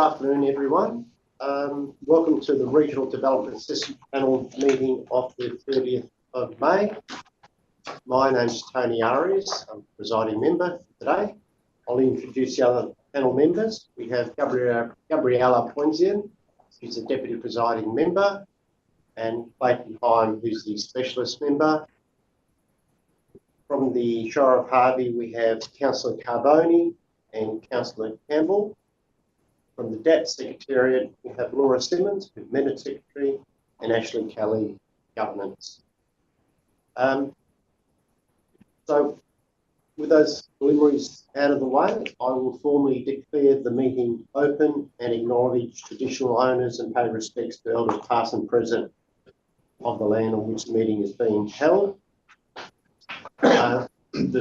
afternoon, everyone. Welcome to the Regional Development System Panel meeting of the 30th of May. My name's Tony Arias. I'm the presiding member today. I'll introduce the other panel members. We have Gabriella Poinsian, who's the deputy presiding member, and Clayton Hine, who's the specialist member. From the Shire of Harvey, we have Councillor Carboni and Councillor Campbell. From the RDAP Secretariat, we have Laura Simmons, who's Minute Secretary, and Ashley Kelly, Governance. So, with those preliminaries out of the way, I will formally declare the meeting open and acknowledge traditional owners and pay respects to elders past and present of the land on which the meeting is being held. The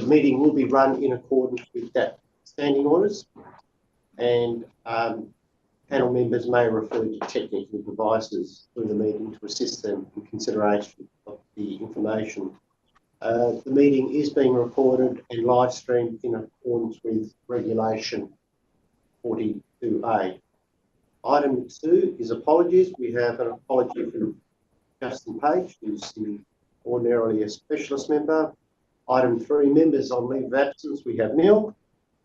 meeting will be run in accordance with that standing orders, and panel members may refer to technical devices through the meeting to assist them in consideration of the information. The meeting is being recorded and live streamed in accordance with Regulation 42A. Item 2 is apologies. We have an apology from Justin Page, who's ordinarily a specialist member. Item 3, members on leave of absence, we have nil.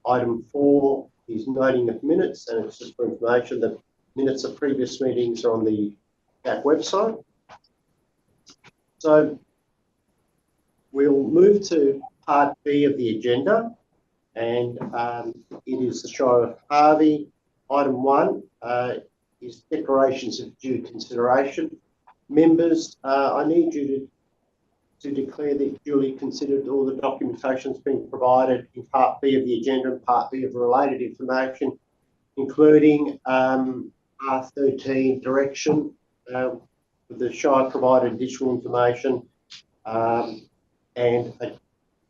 Item 4 is noting of minutes, and it's just for information that minutes of previous meetings are on the RDAP website. So we'll move to part B of the agenda, and it is the Shire of Harvey. Item 1 is declarations of due consideration. Members, I need you to declare that you've duly considered all the documentation that's been provided in Part B of the agenda and Part B of related information, including R13 direction, with the Shire provided additional information and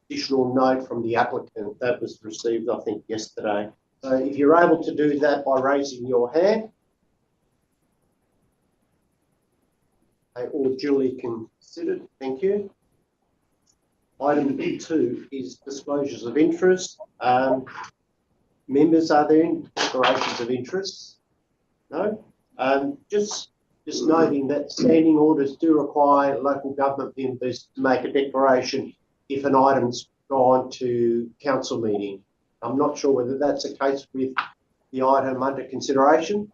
additional note from the applicant that was received, I think, yesterday. So if you're able to do that by raising your hand, all duly considered. Thank you. Item 2 is disclosures of interest. Members, are there any declarations of interest? No. Just noting that standing orders do require local government members to make a declaration if an item's gone to council meeting. I'm not sure whether that's the case with the item under consideration.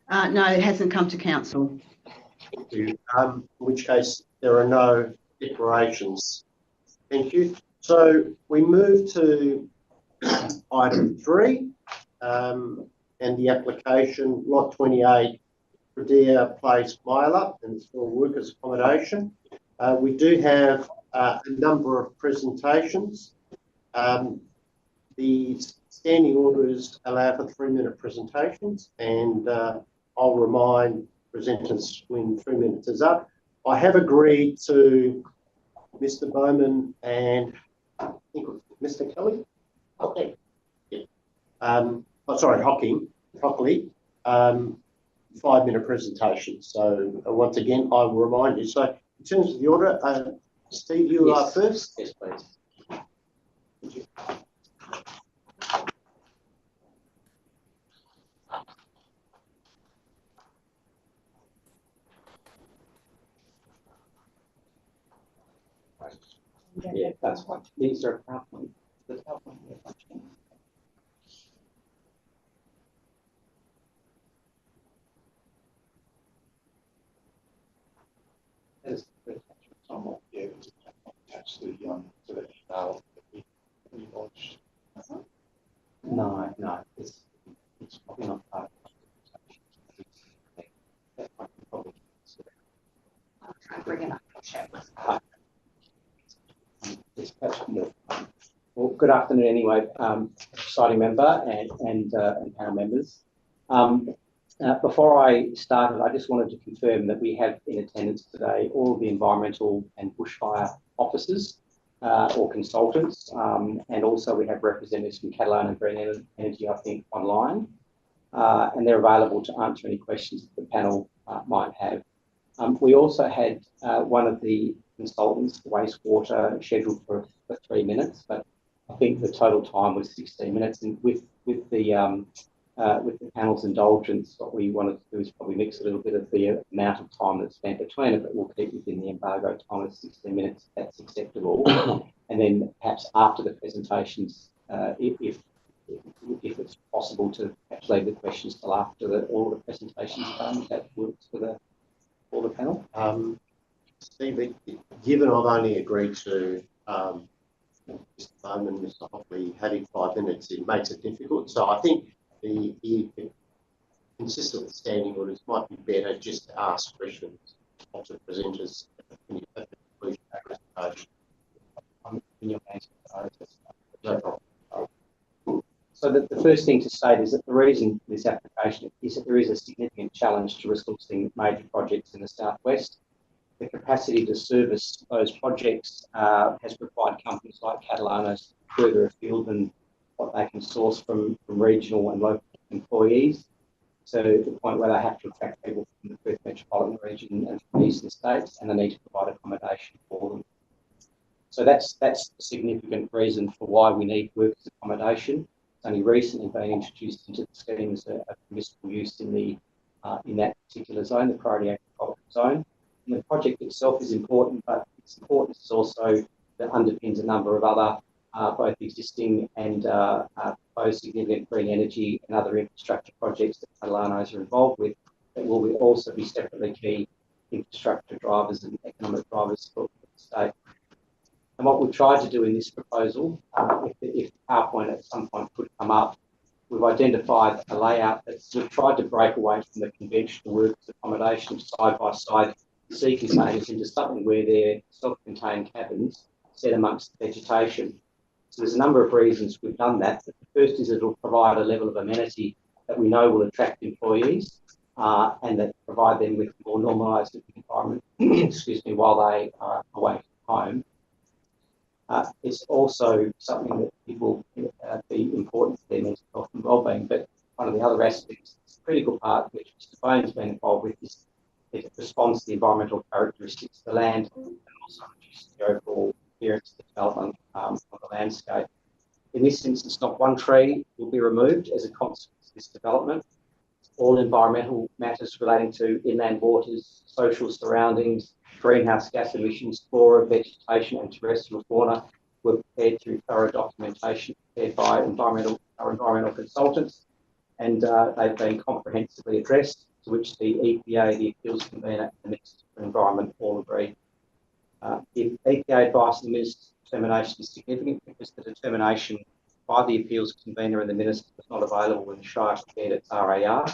No, it hasn't come to council. Thank you. In which case there are no declarations. Thank you. So we move to item 3 and the application, lot 28, RDAP Place, Myla, and it's for workers' accommodation. We do have a number of presentations. The standing orders allow for 3-minute presentations, and I'll remind presenters when 3 minutes is up. I have agreed to Mr. Bowman and I think Mr. Kelly. Okay. Yeah. Hockley. 5-minute presentation. So once again, I will remind you. So in terms of the order, Steve, you are first. Yes, please. Thank you. Yeah, that's fine. These are PowerPoint. The PowerPoint. That is somewhat, yeah, attach the to the email that we launched. No, it's probably not part of the presentation. That might be probably considered. I'll try and bring it up. Well, good afternoon anyway, presiding member and panel members. Before I started, I just wanted to confirm that we have in attendance today all of the environmental and bushfire officers or consultants, and also we have representatives from Catalan and Green Energy, I think, online, and they're available to answer any questions that the panel might have. We also had one of the consultants, the wastewater, scheduled for 3 minutes, but I think the total time was 16 minutes, and with the with the panel's indulgence, what we wanted to do is probably mix a little bit of the amount of time that's spent between it, but we'll keep within the embargo time of 16 minutes, if that's acceptable. And then perhaps after the presentations, if it's possible to perhaps leave the questions till after all the presentations are done, if that works for the panel. Steve, given I've only agreed to Mr. Bowman and Mr. Hockley having 5 minutes, it makes it difficult. So I think the consistent with standing orders might be better just to ask questions of the presenters at the conclusion of the presentation. In your hands. No problem. So the first thing to state is that the reason for this application is that there is a significant challenge to resourcing major projects in the southwest. The capacity to service those projects has required companies like Catalano's further afield than what they can source from regional and local employees, to the point where they have to attract people from the Perth metropolitan region and from the eastern states, and they need to provide accommodation for them. So that's a significant reason for why we need workers' accommodation. It's only recently been introduced into the scheme as a permissible use in that particular zone, the priority agricultural zone. And the project itself is important, but its importance is also that underpins a number of other both existing and proposed significant green energy and other infrastructure projects that Catalanos are involved with that will also be separately key infrastructure drivers and economic drivers for the state. And what we've tried to do in this proposal, if the PowerPoint at some point could come up, we've identified a layout we've tried to break away from the conventional workers' accommodation side by side sea containers into something where they're self-contained cabins set amongst vegetation. So there's a number of reasons we've done that. But the first is it'll provide a level of amenity that we know will attract employees and that provide them with a more normalised environment, excuse me, while they are away from home. It's also something that it will be important for their mental health and wellbeing. But one of the other aspects, the critical part, which Mr. Bone's been involved with, is it responds to the environmental characteristics of the land and also reduces the overall appearance of the development of the landscape. In this instance, not one tree will be removed as a consequence of this development. All environmental matters relating to inland waters, social surroundings, greenhouse gas emissions, flora, vegetation and terrestrial fauna were prepared through thorough documentation prepared by our environmental consultants, and they've been comprehensively addressed, to which the EPA, the Appeals Convener, and the Minister for Environment all agree. The EPA advice of the Minister's determination is significant because the determination by the Appeals Convener and the Minister was not available when the Shire prepared its RAR,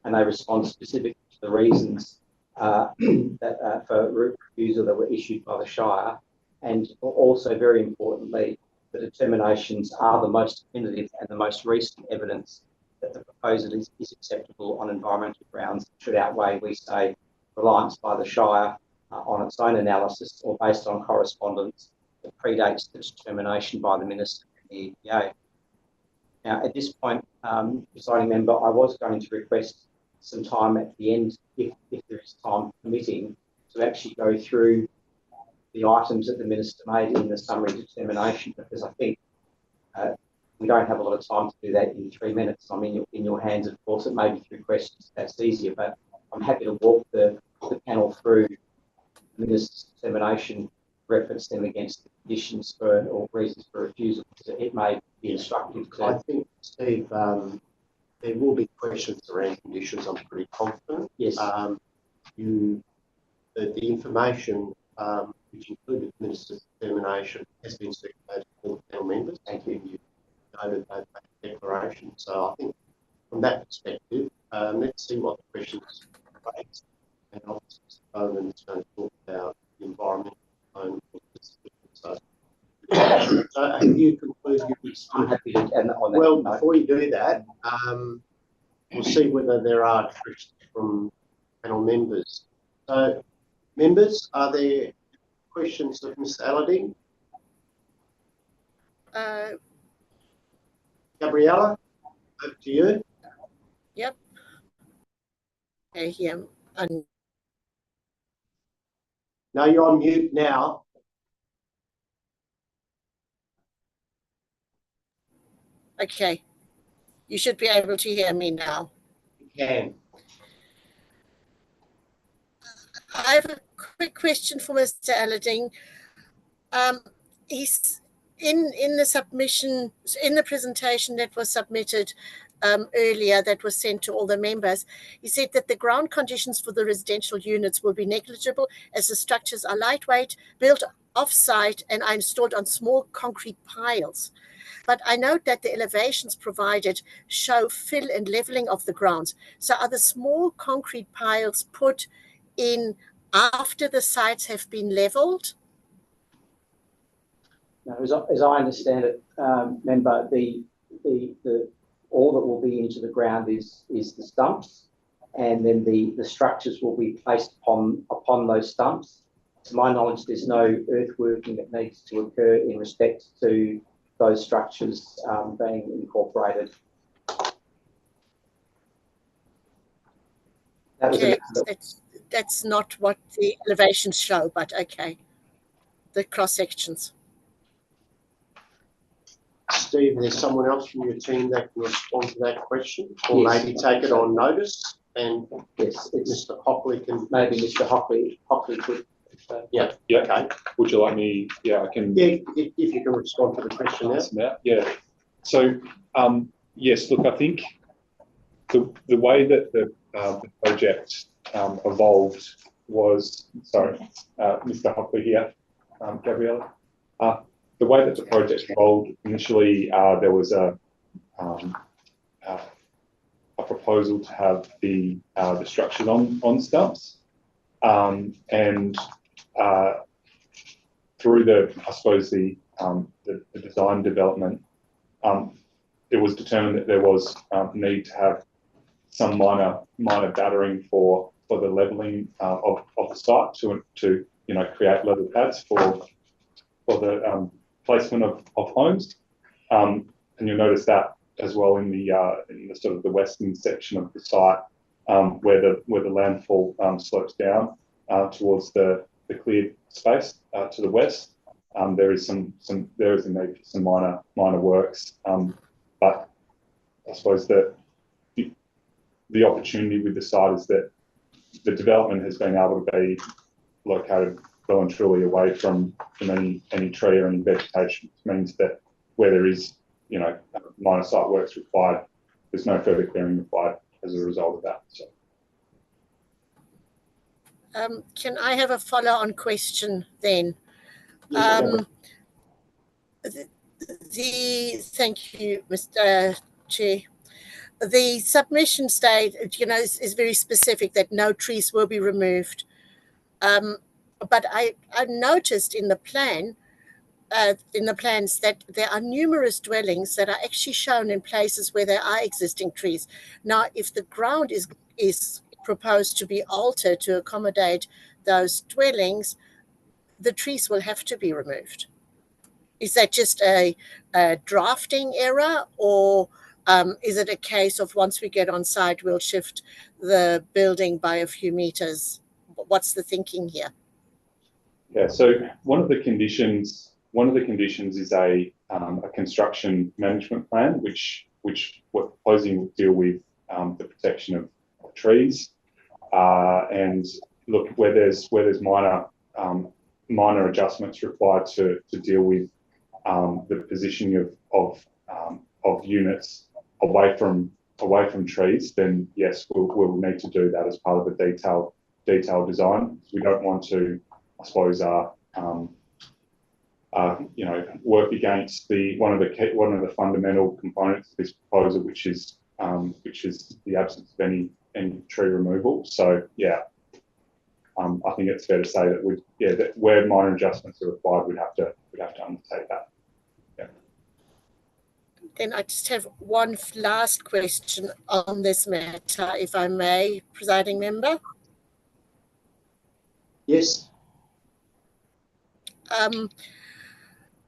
and they respond specifically to the reasons for route refusal that were issued by the Shire, and also very importantly, the determinations are the most definitive and the most recent evidence that the proposal is acceptable on environmental grounds, should outweigh, we say, reliance by the Shire on its own analysis or based on correspondence that predates the determination by the Minister and the EPA. Now, at this point, presiding member, I was going to request some time at the end, if there is time permitting, to actually go through the items that the Minister made in the summary determination, because I think we don't have a lot of time to do that in 3 minutes. I'm in your hands, of course. It may be through questions, that's easier, but I'm happy to walk the panel through the Minister's determination, reference them against the conditions for or reasons for refusal, because it may be instructive to. I think, Steve, there will be questions around conditions, I'm pretty confident. Yes. The information which included the Minister's determination has been circulated to all panel members. Thank you. You noted they've made a declaration. So I think from that perspective, let's see what the questions raised. And obviously, Mr. Bowman is going to talk about the environmental component. So have you concluded? I'm happy to. Well, before you do that, we'll see whether there are questions from panel members. So, members, are there questions of Ms. Aladdin? Gabriella, over to you. Yep. Okay, here. No, you're on mute now. Okay. You should be able to hear me now. You can. I have a quick question for Mr. Allarding. He's in the submission, in the presentation that was submitted earlier, that was sent to all the members, he said that the ground conditions for the residential units will be negligible as the structures are lightweight, built off-site, and are installed on small concrete piles. But I note that the elevations provided show fill and leveling of the grounds. So are the small concrete piles put in after the sites have been leveled? No, as I understand it, member, the all that will be into the ground is the stumps, and then the structures will be placed upon those stumps. To my knowledge, there's no earthworking that needs to occur in respect to those structures being incorporated. Okay, that's not what the elevations show, but okay, the cross sections. Steve, there's someone else from your team that can respond to that question, or Yes. maybe take it on notice, and Yes, it's Mr. Hockley can. maybe Mr. Hockley could. Yeah. Yeah. Okay. Would you like me? Yeah, I can. Yeah, if you can respond to the question now. Now. Yeah. So, yes, look, I think the way that the project evolved was, sorry, Mr. Hockley here, Gabriella. The way that the project evolved, initially there was a proposal to have the structures on stumps, and through I suppose the design development, it was determined that there was need to have some minor battering for the levelling of the site to create level pads for the placement of homes, and you'll notice that as well in the sort of the western section of the site, where the landfall slopes down towards the cleared space to the west. There is a need for some minor works, but I suppose that the opportunity with the site is that the development has been able to be located well and truly away from any tree or any vegetation, which means that where there is minor site works required, there's no further clearing required as a result of that. So. Can I have a follow-on question then? Thank you, Mr. Chair. The submission state, is very specific that no trees will be removed. But I noticed in the plans that there are numerous dwellings that are actually shown in places where there are existing trees. Now, if the ground is proposed to be altered to accommodate those dwellings, the trees will have to be removed. Is that just a drafting error, or is it a case of once we get on site, we'll shift the building by a few meters? What's the thinking here? Yeah, so one of the conditions is a construction management plan, which we're proposing will deal with the protection of trees, and look where there's minor adjustments required to deal with the positioning of units away from trees. Then yes, we'll need to do that as part of the detailed design. We don't want to, I suppose, work against one of the fundamental components of this proposal, which is the absence of any tree removal. So yeah, I think it's fair to say that that where minor adjustments are required, we'd have to undertake that. Yeah. Then I just have one last question on this matter, if I may, presiding member. Yes.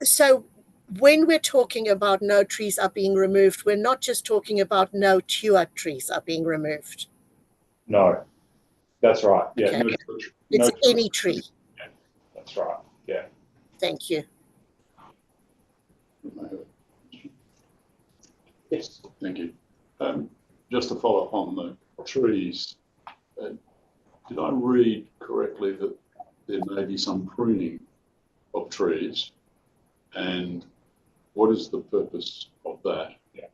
So when we're talking about no trees are being removed, we're not just talking about no tuer trees are being removed. No, that's right. Yeah, okay. It's any tree. Yeah, that's right. Yeah. Thank you. Yes. Thank you. Just to follow up on the trees, did I read correctly that there may be some pruning of trees? And what is the purpose of that? Yeah.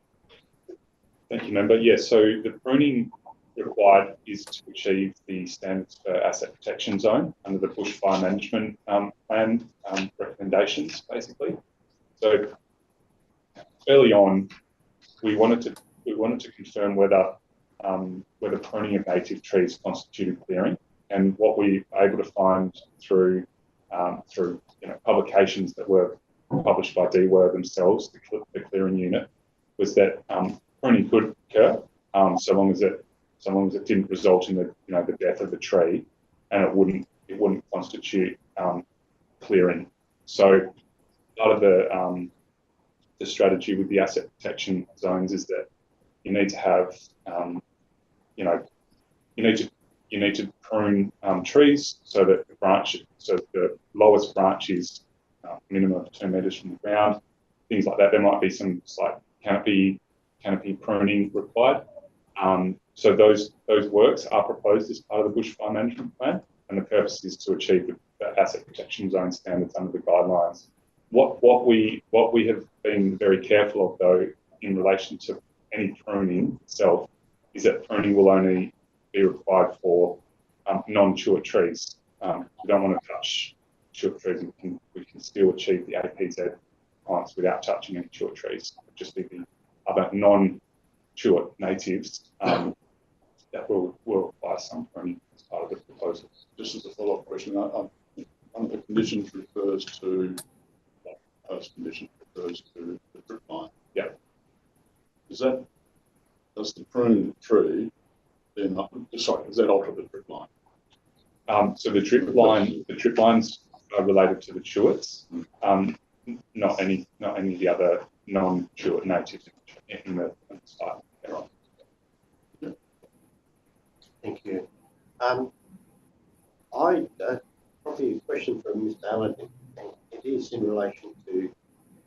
Thank you, Member. Yes, so the pruning required is to achieve the standards for asset protection zone under the bushfire management plan recommendations, basically. So early on, we wanted to confirm whether pruning of native trees constituted clearing, and what we were able to find through publications that were published by DWER themselves, the clearing unit, was that pruning could occur so long as it didn't result in the death of the tree, and it wouldn't constitute clearing. So part of the strategy with the asset protection zones is that you need to have you need to prune trees so that the lowest branch is minimum of 2 metres from the ground, things like that. There might be some slight canopy pruning required. So those works are proposed as part of the bushfire management plan, and the purpose is to achieve the asset protection zone standards under the guidelines. What we have been very careful of, though, in relation to any pruning itself, is that pruning will only be required for non-chewed trees. We don't want to touch chewed trees. We can still achieve the APZ compliance without touching any chewed trees. It'll just be the other non-chewed natives that will require some pruning as part of the proposal. Just as a follow-up question, one of the conditions refers to, post condition refers to the drip line. Yeah. Does the pruned tree then, does that alter the drip line? So the drip lines are related to the chewits, not any of the other non-chewit natives in the site. Yeah. Thank you. Probably a question from Mr. Allen. It is in relation to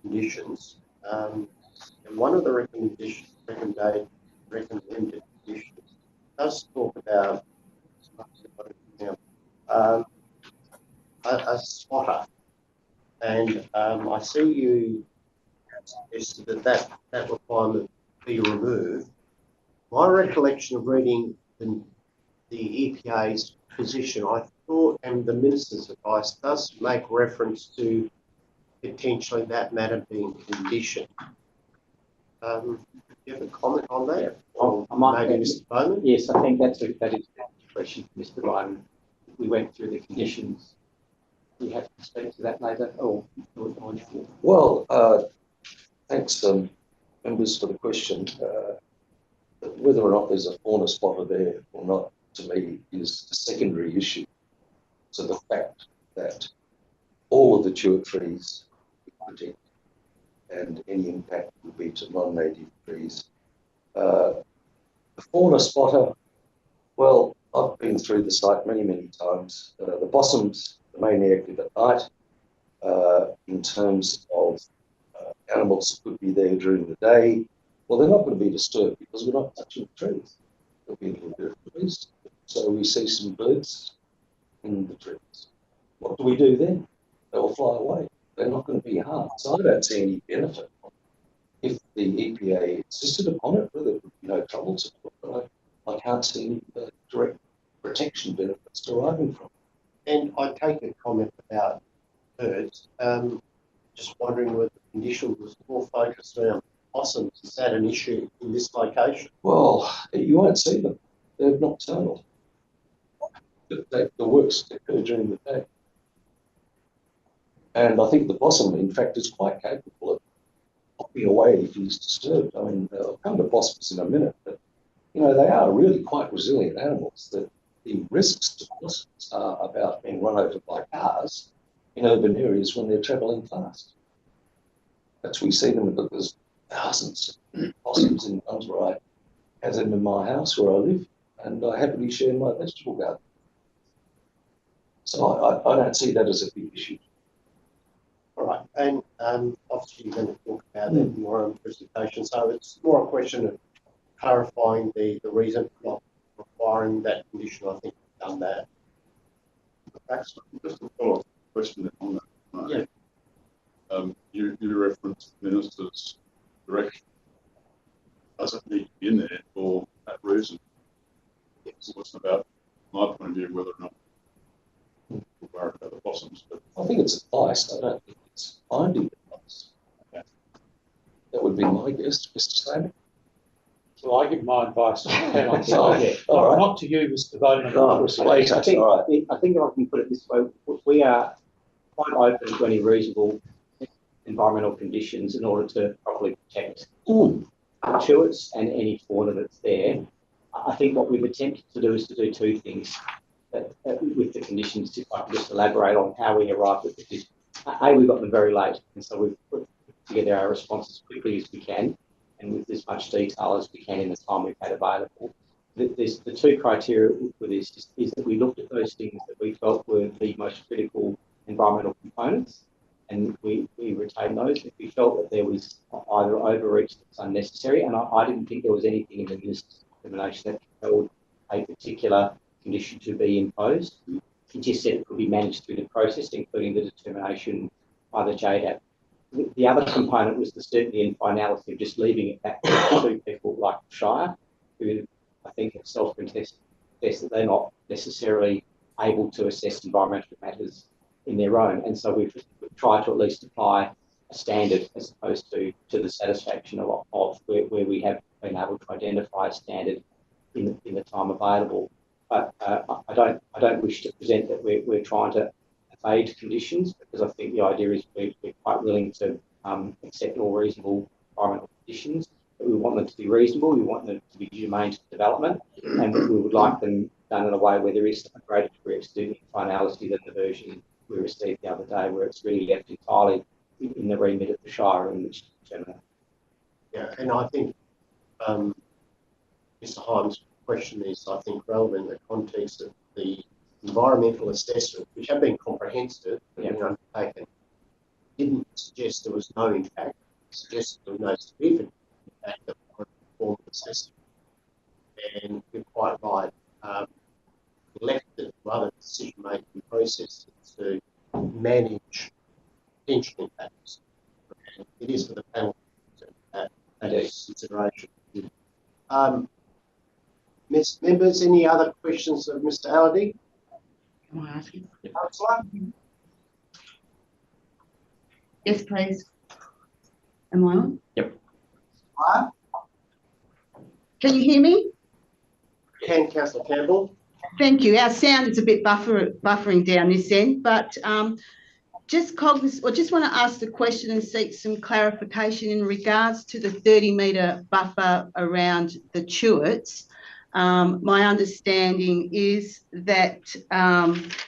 conditions. And one of the recommended conditions does talk about a spotter, and I see you suggested that requirement be removed. My recollection of reading the EPA's position, I thought, and the Minister's advice does make reference to potentially that matter being conditioned. Do you have a comment on that? Or maybe Mr. Bowman? Yes, I think that is a question for Mr. Ryan. We went through the conditions. We have to speak to that later. Well, thanks, members, for the question. Whether or not there's a fauna spotter there or not, to me, is a secondary issue. So the fact that all of the chewit trees are protected and any impact would be to non-native trees. The fauna spotter, well, I've been through the site many, many times. The possums are mainly active at night. In terms of animals that could be there during the day, well, they're not going to be disturbed because we're not touching the trees. There'll be a little bit of trees. So we see some birds in the trees. What do we do then? They'll fly away. They're not going to be harmed. So I don't see any benefit. If the EPA insisted upon it, well, there would be no trouble to it, but I can't see any direct protection benefits deriving from it. And I take a comment about birds. Just wondering whether the condition was more focused around possums. Is that an issue in this location? Well, you won't see them. They're nocturnal. The works occur during the day. And I think the possum, in fact, is quite capable of hopping away if he's disturbed. I mean, I'll come to possums in a minute, but, they are really quite resilient animals. The risks to possums are about being run over by cars in urban areas when they're travelling fast. That's we see them, but there's thousands of possums in ones where I have them in my house where I live, and I happily share my vegetable garden. So I don't see that as a big issue. All right. And obviously you're going to talk about that in your own presentation. So it's more a question of clarifying the reason for not requiring that condition, I think we've done that. Just a follow-up question on that. Yeah. You referenced the minister's direction. Does it need to be in there for that reason? Yes. It wasn't about my point of view whether or not we're worried about the possums, but I think it's advice. I don't think it's binding advice. Okay. That would be my guess, Mr. Slater. So I give my advice on Oh, all right. not to you, Mr. Bowden. Oh, Slater, I think, all right. I think if I can put it this way, we are quite open to any reasonable environmental conditions in order to properly protect the tuarts and any fauna that's there. I think what we've attempted to do is to do two things with the conditions. If I can just elaborate on how we arrived at the conditions. A, we got them very late, and so we've put together our response as quickly as we can and with as much detail as we can in the time we've had available. The two criteria for this is that we looked at those things that we felt were the most critical environmental components, and we retained those. If we felt that there was either overreach that's unnecessary, and I didn't think there was anything in the minister's determination that compelled a particular condition to be imposed. He just said it could be managed through the process, including the determination by the JDAP. The other component was the certainty and finality of just leaving it back to people like Shire, who I think have self-contested that they're not necessarily able to assess environmental matters in their own. And so we've tried to at least apply a standard as opposed to the satisfaction of where we have been able to identify a standard in the time available. But I don't wish to present that we're trying to evade conditions, because I think the idea is we're quite willing to accept all reasonable environmental conditions. But we want them to be reasonable, we want them to be humane to development, and we would like them done in a way where there is a greater degree of certainty and finality than the version we received the other day, where it's really left entirely in the remit of the Shire in which to determine. Yeah, and I think Mr. Hyman's question is, I think, relevant in the context of the environmental assessment, which have been comprehensive and undertaken, didn't suggest there was no impact, suggested there was no significant impact of the form of assessment. And you're quite right, left it to other decision-making processes to manage potential impacts. And it is for the panel to have that as consideration. Members, any other questions of Mr. Alladay? Can I ask you? Councillor? Yes, please. Am I on? Yep. Can you hear me? Can, Councillor Campbell. Thank you. Our sound is a bit buffering down this end, but just want to ask the question and seek some clarification in regards to the 30-metre buffer around the tuarts. My understanding is that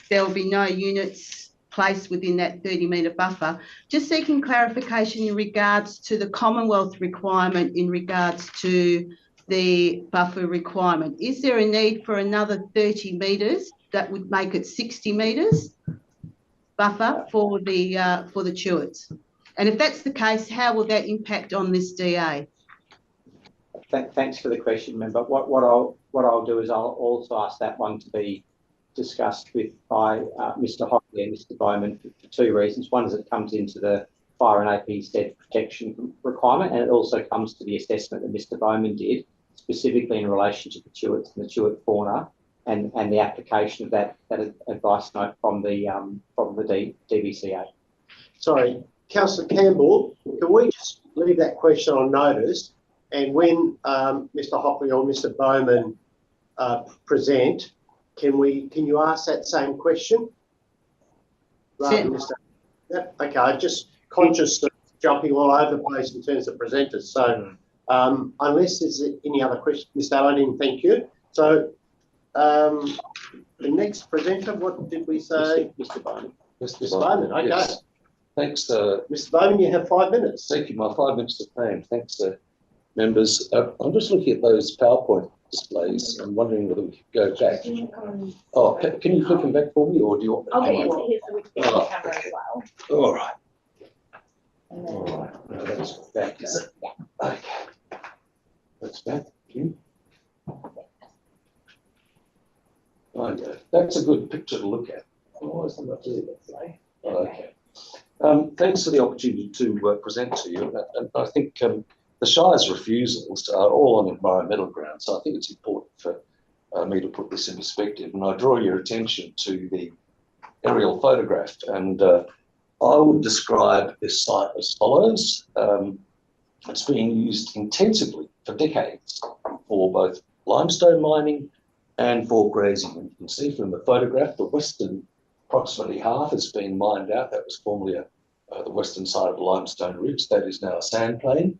there will be no units placed within that 30-metre buffer. Just seeking clarification in regards to the Commonwealth requirement in regards to the buffer requirement. Is there a need for another 30 metres that would make it 60 metres buffer for the tuarts? And if that's the case, how will that impact on this DA? Thanks for the question, member. What I'll do is I'll also ask that one to be discussed by Mr. Hockley and Mr. Bowman for two reasons. One is it comes into the fire and APZ protection requirement, and it also comes to the assessment that Mr. Bowman did, specifically in relation to the tuarts and the tuart fauna, and the application of that advice note from the DBCA. Sorry, Councillor Campbell, can we just leave that question on notice, and when Mr. Hockley or Mr. Bowman present, can you ask that same question? Yep, okay, I'm just conscious of jumping all over the place in terms of presenters. So unless there's any other questions, Mr. Alladay, thank you. So the next presenter, what did we say? Mr. Bowman. Mr. Bowman, okay. Yes. Thanks, Mr. Bowman, you have 5 minutes. thank you. My 5 minutes of fame. Thanks, members. I'm just looking at those PowerPoint displays and wondering whether we could go back. Oh, can you click them back for me, or do you want me to? I'll get you to here so we can get the camera as well. All right. And then, All right. No, that's back. Is it? Yeah. Okay. That's back. you. Okay, that's a good picture to look at. Okay. Thanks for the opportunity to present to you. And I think the Shire's refusals are all on environmental grounds, so I think it's important for me to put this in perspective. And I draw your attention to the aerial photograph. And I would describe this site as follows. It's been used intensively for decades for both limestone mining and for grazing. And you can see from the photograph, the western approximately half has been mined out. That was formerly the western side of the limestone ridge. That is now a sand plain.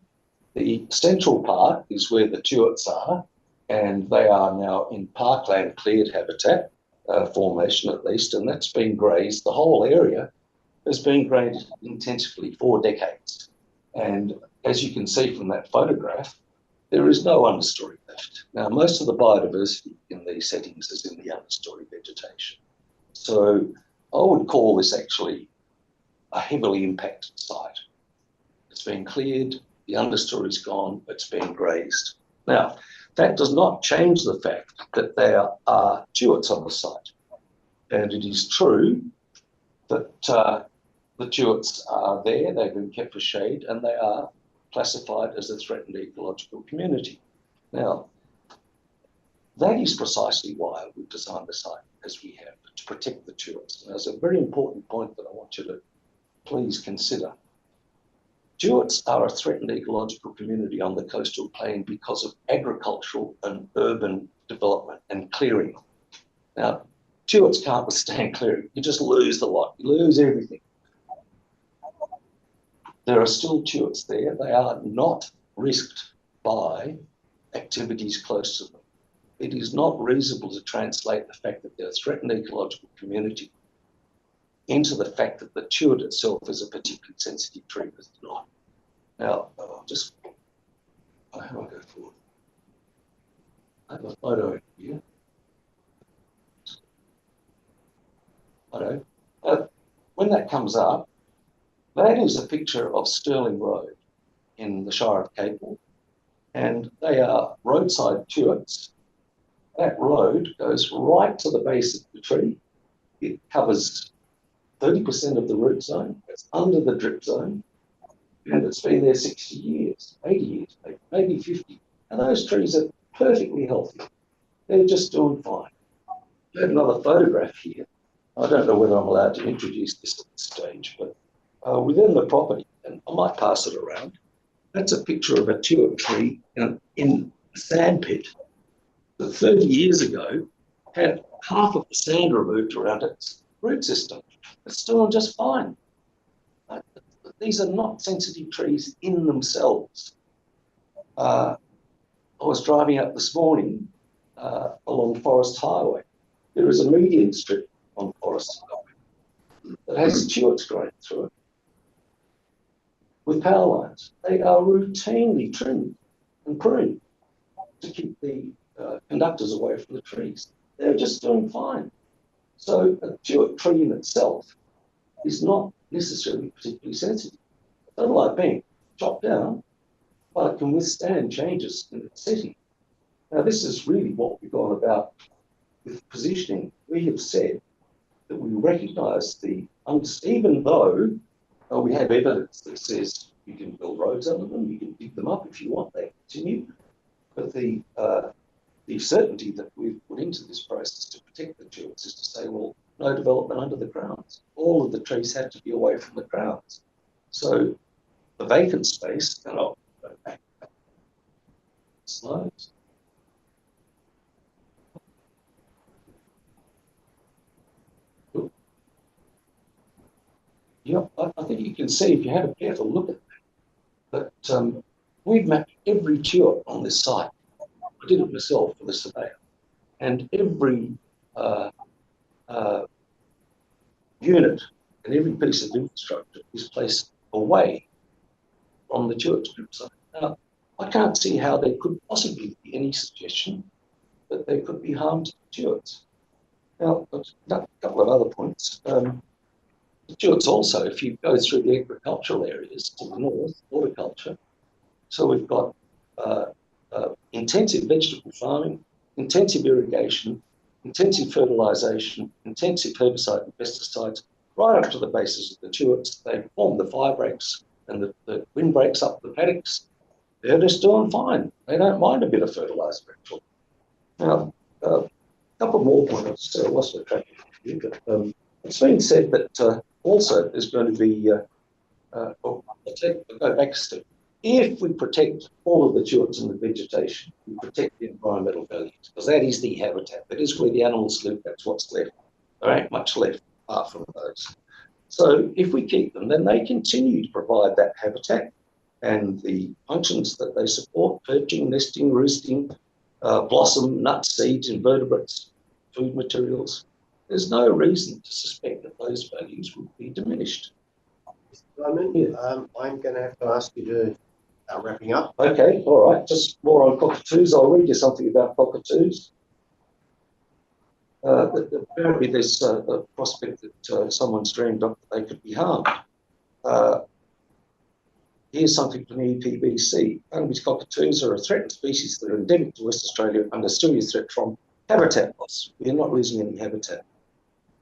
The central part is where the tuarts are, and they are now in parkland cleared habitat formation at least, and that's been grazed. The whole area has been grazed intensively for decades. And as you can see from that photograph, there is no understory left. Now, most of the biodiversity in these settings is in the understory vegetation. So I would call this actually a heavily impacted site. It's been cleared, the understory's gone, it's been grazed. Now, that does not change the fact that there are tuarts on the site. And it is true that the tuarts are there, they've been kept for shade, and they are classified as a threatened ecological community. Now, that is precisely why we've designed the site as we have, to protect the tuarts. And there's a very important point that I want you to please consider. Tuarts are a threatened ecological community on the coastal plain because of agricultural and urban development and clearing. Now, tuarts can't withstand clearing. You just lose the lot, you lose everything. There are still tuarts there. They are not risked by activities close to them. It is not reasonable to translate the fact that they're a threatened ecological community into the fact that the tuart itself is a particularly sensitive tree, but it's not. Now, I'll just, how do I go forward? I have a photo here. Photo. When that comes up, that is a picture of Stirling Road in the Shire of Capel, and they are roadside tuarts. That road goes right to the base of the tree. It covers 30% of the root zone. It's under the drip zone, and it's been there 60 years, 80 years, maybe 50. And those trees are perfectly healthy. They're just doing fine. I have another photograph here. I don't know whether I'm allowed to introduce this at this stage, but within the property, and I might pass it around, that's a picture of a tuart tree in a sand pit that 30 years ago had half of the sand removed around its root system. It's doing just fine. These are not sensitive trees in themselves. I was driving up this morning along Forest Highway. There is a median strip on Forest Highway that has tuarts growing through it with power lines. They are routinely trimmed and pruned to keep the conductors away from the trees. They're just doing fine. So a tuart tree in itself is not necessarily particularly sensitive. It doesn't like being chopped down, but it can withstand changes in its setting. Now, this is really what we've gone about with positioning. We have said that we recognise even though we have evidence that says you can build roads under them, you can dig them up if you want, they continue. But the certainty that we've put into this process to protect the tuarts is to say, well, no development under the grounds. All of the trees have to be away from the grounds. So the vacant space, and I'll go back slides. Yeah, I think you can see, if you have a careful look at that, that we've mapped every tuart on this site. I did it myself for the surveyor. And every unit and every piece of infrastructure is placed away from the tuart strip site. Now, I can't see how there could possibly be any suggestion that there could be harm to the tuarts. Now, a couple of other points. The tuarts also, if you go through the agricultural areas to the north, horticulture, so we've got intensive vegetable farming, intensive irrigation, intensive fertilisation, intensive herbicide and pesticides, right up to the bases of the tuarts. They form the fire breaks and the windbreaks up the paddocks. They're just doing fine. They don't mind a bit of fertiliser, actually. Now, a couple more points. I lost my track of you, but it's been said that also there's going to be, I'll go back a step. If we protect all of the tuarts and the vegetation, we protect the environmental values, because that is the habitat. That is where the animals live. That's what's left. There ain't much left apart from those. So if we keep them, then they continue to provide that habitat and the functions that they support: perching, nesting, roosting, blossom, nuts, seeds, invertebrates, food materials. There's no reason to suspect that those values would be diminished. Simon, Yeah. I'm going to have to ask you to wrapping up. Okay, all right. Just more on cockatoos. I'll read you something about cockatoos. Apparently, there's a prospect that someone's dreamed up that they could be harmed. Here's something from the EPBC. Harvey's cockatoos are a threatened species that are endemic to West Australia under serious threat from habitat loss. We are not losing any habitat.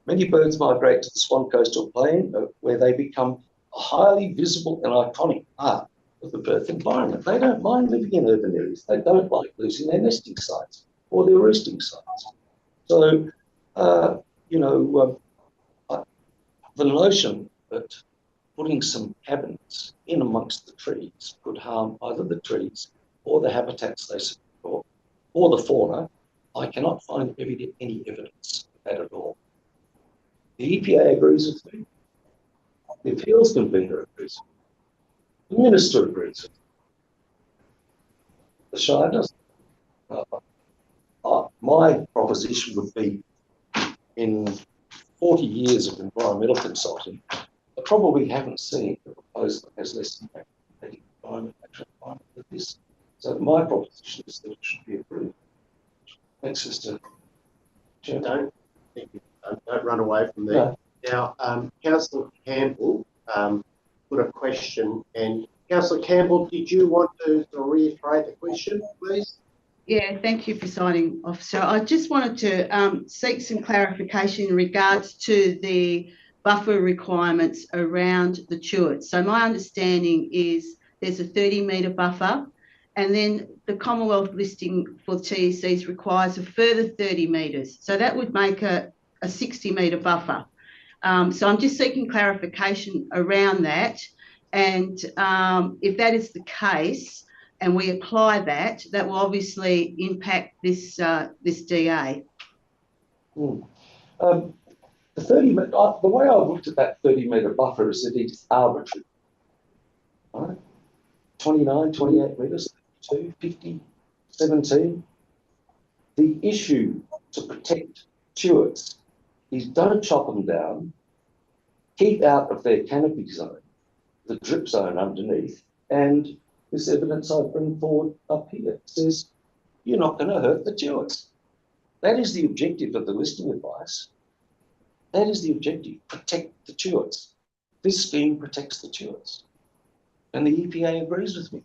Many birds migrate to the Swan Coastal Plain, where they become a highly visible and iconic part of the birth environment. They don't mind living in urban areas. They don't like losing their nesting sites or their roosting sites. So, the notion that putting some cabins in amongst the trees could harm either the trees or the habitats they support or the fauna, I cannot find any evidence of that at all. The EPA agrees with me. The appeals convener agrees with me. The minister agrees with me. The Shire doesn't. My proposition would be, in 40 years of environmental consulting, I probably haven't seen a proposal that has less impact on the environment than this. So my proposition is that it should be approved. Thanks, Mr. Chairman. Don't run away from there. No. Now, Councillor Campbell put a question, and Councillor Campbell, did you want to reiterate the question, please? Yeah, thank you, Presiding Officer. I just wanted to seek some clarification in regards to the buffer requirements around the tuarts. So my understanding is there's a 30-metre buffer, and then the Commonwealth listing for TECs requires a further 30 metres. So that would make a 60-metre buffer. So I'm just seeking clarification around that. And if that is the case, and we apply that, that will obviously impact this DA. The 30-metre, the way I looked at that 30-metre buffer is that it's arbitrary. Right? 29, 28 metres, 32, 50, 17. The issue to protect tuarts is don't chop them down, keep out of their canopy zone, the drip zone underneath, and this evidence I bring forward up here says you're not going to hurt the tuarts. That is the objective of the listing advice. That is the objective, protect the tuarts. This scheme protects the tuarts. And the EPA agrees with me.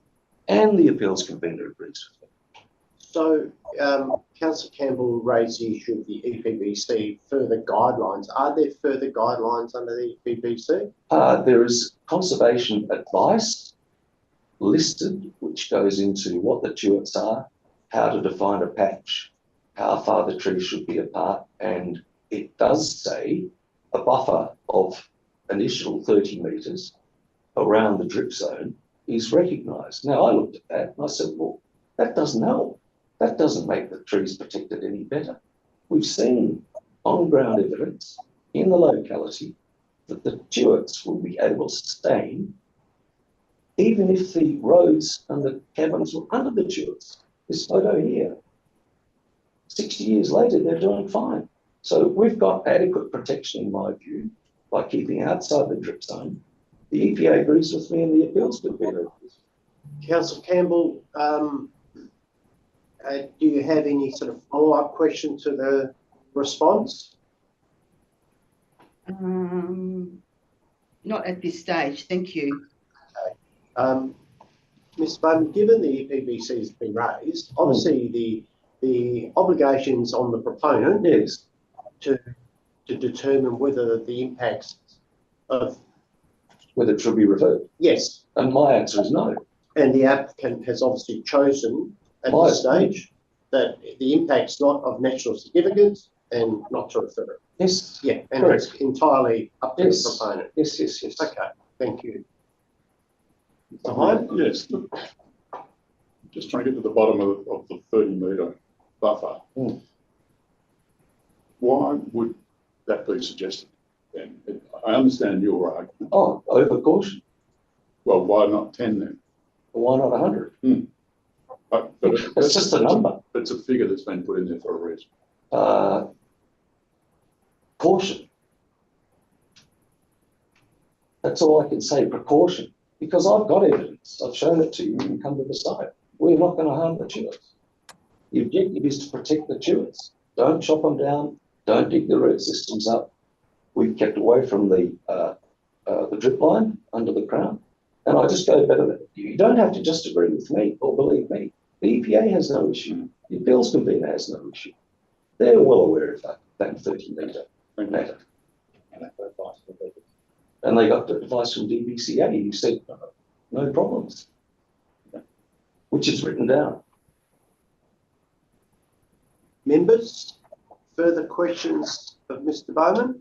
And the appeals convener agrees with me. So, Councillor Campbell raised the issue of the EPBC further guidelines. Are there further guidelines under the EPBC? There is conservation advice listed, which goes into what the tuarts are, how to define a patch, how far the trees should be apart, and it does say a buffer of initial 30 metres around the drip zone is recognised. Now, I looked at that and I said, well, that doesn't help. That doesn't make the trees protected any better. We've seen on-ground evidence in the locality that the tuarts will be able to sustain even if the roads and the cabins were under the tuarts. This photo here, 60 years later, they're doing fine. So we've got adequate protection, in my view, by keeping outside the drip zone. The EPA agrees with me and the appeals convener agrees. Councillor Campbell, do you have any sort of follow-up question to the response? Not at this stage, thank you. Okay. Mr. Bowman, given the EPBC has been raised, obviously the obligations on the proponent Yes. to determine whether the impacts of Whether it should be referred. yes, And my answer is no. and the applicant has obviously chosen at this stage that the impact's not of national significance and not to refer it. Yes. Yeah, and Correct. it's entirely up to the proponent. Yes, yes, yes. Okay, thank you. Behind? Yes. Look, just trying to get to the bottom of the 30-metre buffer. Mm. Why would that be suggested then? I understand your argument. Oh, over caution. Well, why not 10 then? Why not 100? But It's just a number. It's a figure that's been put in there for a reason. Caution. That's all I can say, precaution. Because I've got evidence. I've shown it to you. You can come to the site. We're not going to harm the tulips. The objective is to protect the tulips. Don't chop them down. Don't dig the root systems up. We've kept away from the drip line under the crown. And I just go better than you. don't have to just agree with me or believe me. The EPA has no issue. The appeals convener has no issue. They're well aware of that 30-metre matter. And they got the advice from DBCA who said, no problems, which is written down. Members, further questions of Mr. Bowman?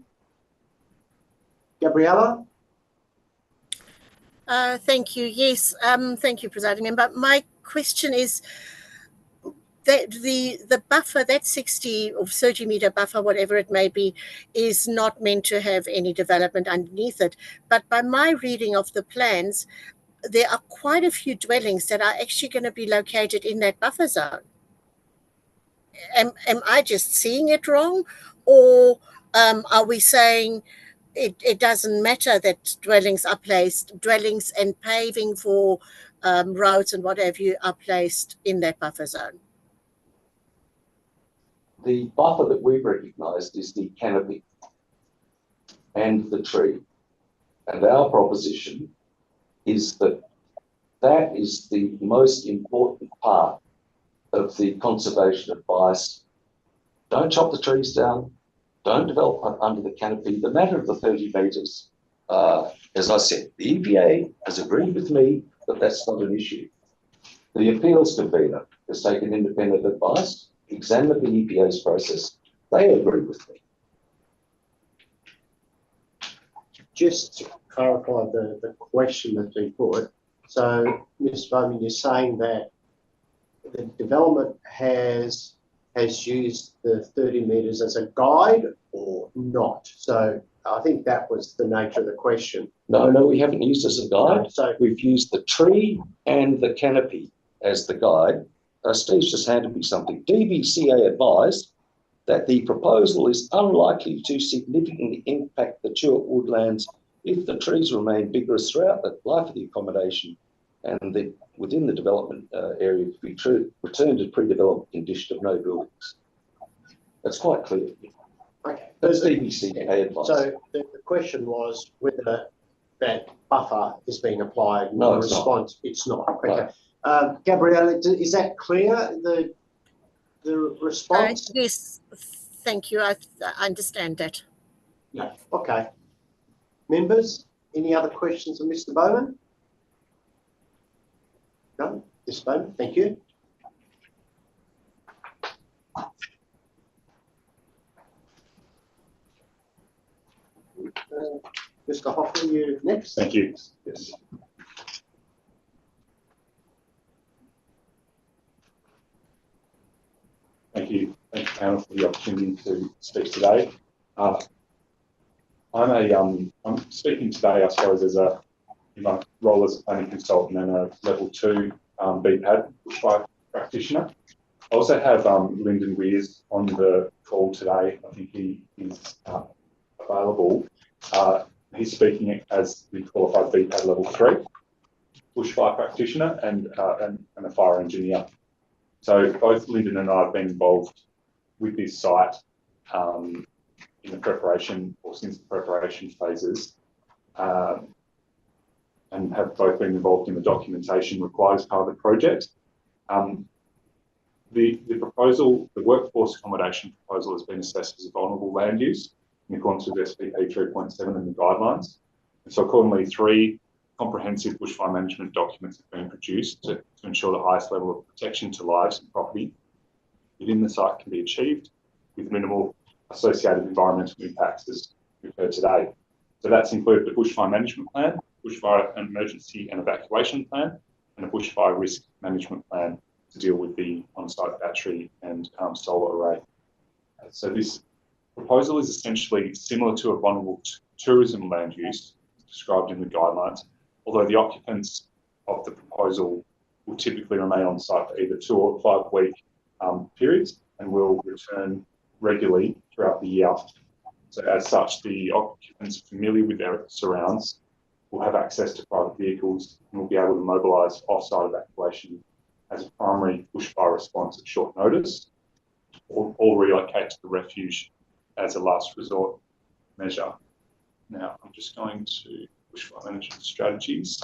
Gabriella? Thank you. Yes, thank you, Presiding Member. My question is that the buffer, that 60 or 30-metre buffer, whatever it may be, is not meant to have any development underneath it. But by my reading of the plans, there are quite a few dwellings that are actually going to be located in that buffer zone. Am I just seeing it wrong? Or are we saying it doesn't matter that dwellings are placed, dwellings and paving for roads and what have you are placed in that buffer zone? The buffer that we've recognised is the canopy and the tree. And our proposition is that that is the most important part of the conservation advice. Don't chop the trees down. Don't develop under the canopy. The matter of the 30 metres, as I said, the EPA has agreed with me that that's not an issue. The appeals convener has taken independent advice, examined the EPA's process. They agree with me. Just to clarify the question that's been put. So, Ms. Bowman, you're saying that the development has used the 30 metres as a guide or not? So I think that was the nature of the question. No, we haven't used it as a guide. No, so we've used the tree and the canopy as the guide. Steve's just handed me something. DBCA advised that the proposal is unlikely to significantly impact the tulip woodlands if the trees remain vigorous throughout the life of the accommodation and within the development area to be returned to pre-development condition of no buildings. That's quite clear. okay. That's DBCA advice. So the question was whether that buffer is being applied. No, in it's response, not. It's not. Okay. No. Gabriella, is that clear? The response? Yes, thank you. I understand that. Yeah. Okay. Members, any other questions of Mr. Bowman? No, Mr. Bowman, thank you. Mr. Hoffman, you next. Thank you. Yes. Thank you, panel, for the opportunity to speak today. I'm speaking today, I suppose, as in my role as a planning consultant and a level 2 BPAD bushfire practitioner. I also have Lyndon Weirs on the call today. I think he is available. He's speaking as the qualified BPAD level 3 bushfire practitioner and a fire engineer. So both Lyndon and I have been involved with this site in the preparation or since the preparation phases. And and have both been involved in the documentation required as part of the project. The proposal, the workforce accommodation proposal, has been assessed as a vulnerable land use in accordance with SPP 3.7 and the guidelines. And so accordingly, 3 comprehensive bushfire management documents have been produced to ensure the highest level of protection to lives and property within the site can be achieved with minimal associated environmental impacts, as we've heard today. So that's included the bushfire management plan, bushfire emergency and evacuation plan, and a bushfire risk management plan to deal with the on-site battery and solar array. So this proposal is essentially similar to a vulnerable tourism land use described in the guidelines, although the occupants of the proposal will typically remain on site for either 2 or 5 week periods and will return regularly throughout the year. So as such, the occupants familiar with their surrounds will have access to private vehicles and will be able to mobilise off-site evacuation as a primary bushfire response at short notice, or relocate to the refuge as a last resort measure. Now, I'm just going to bushfire management strategies.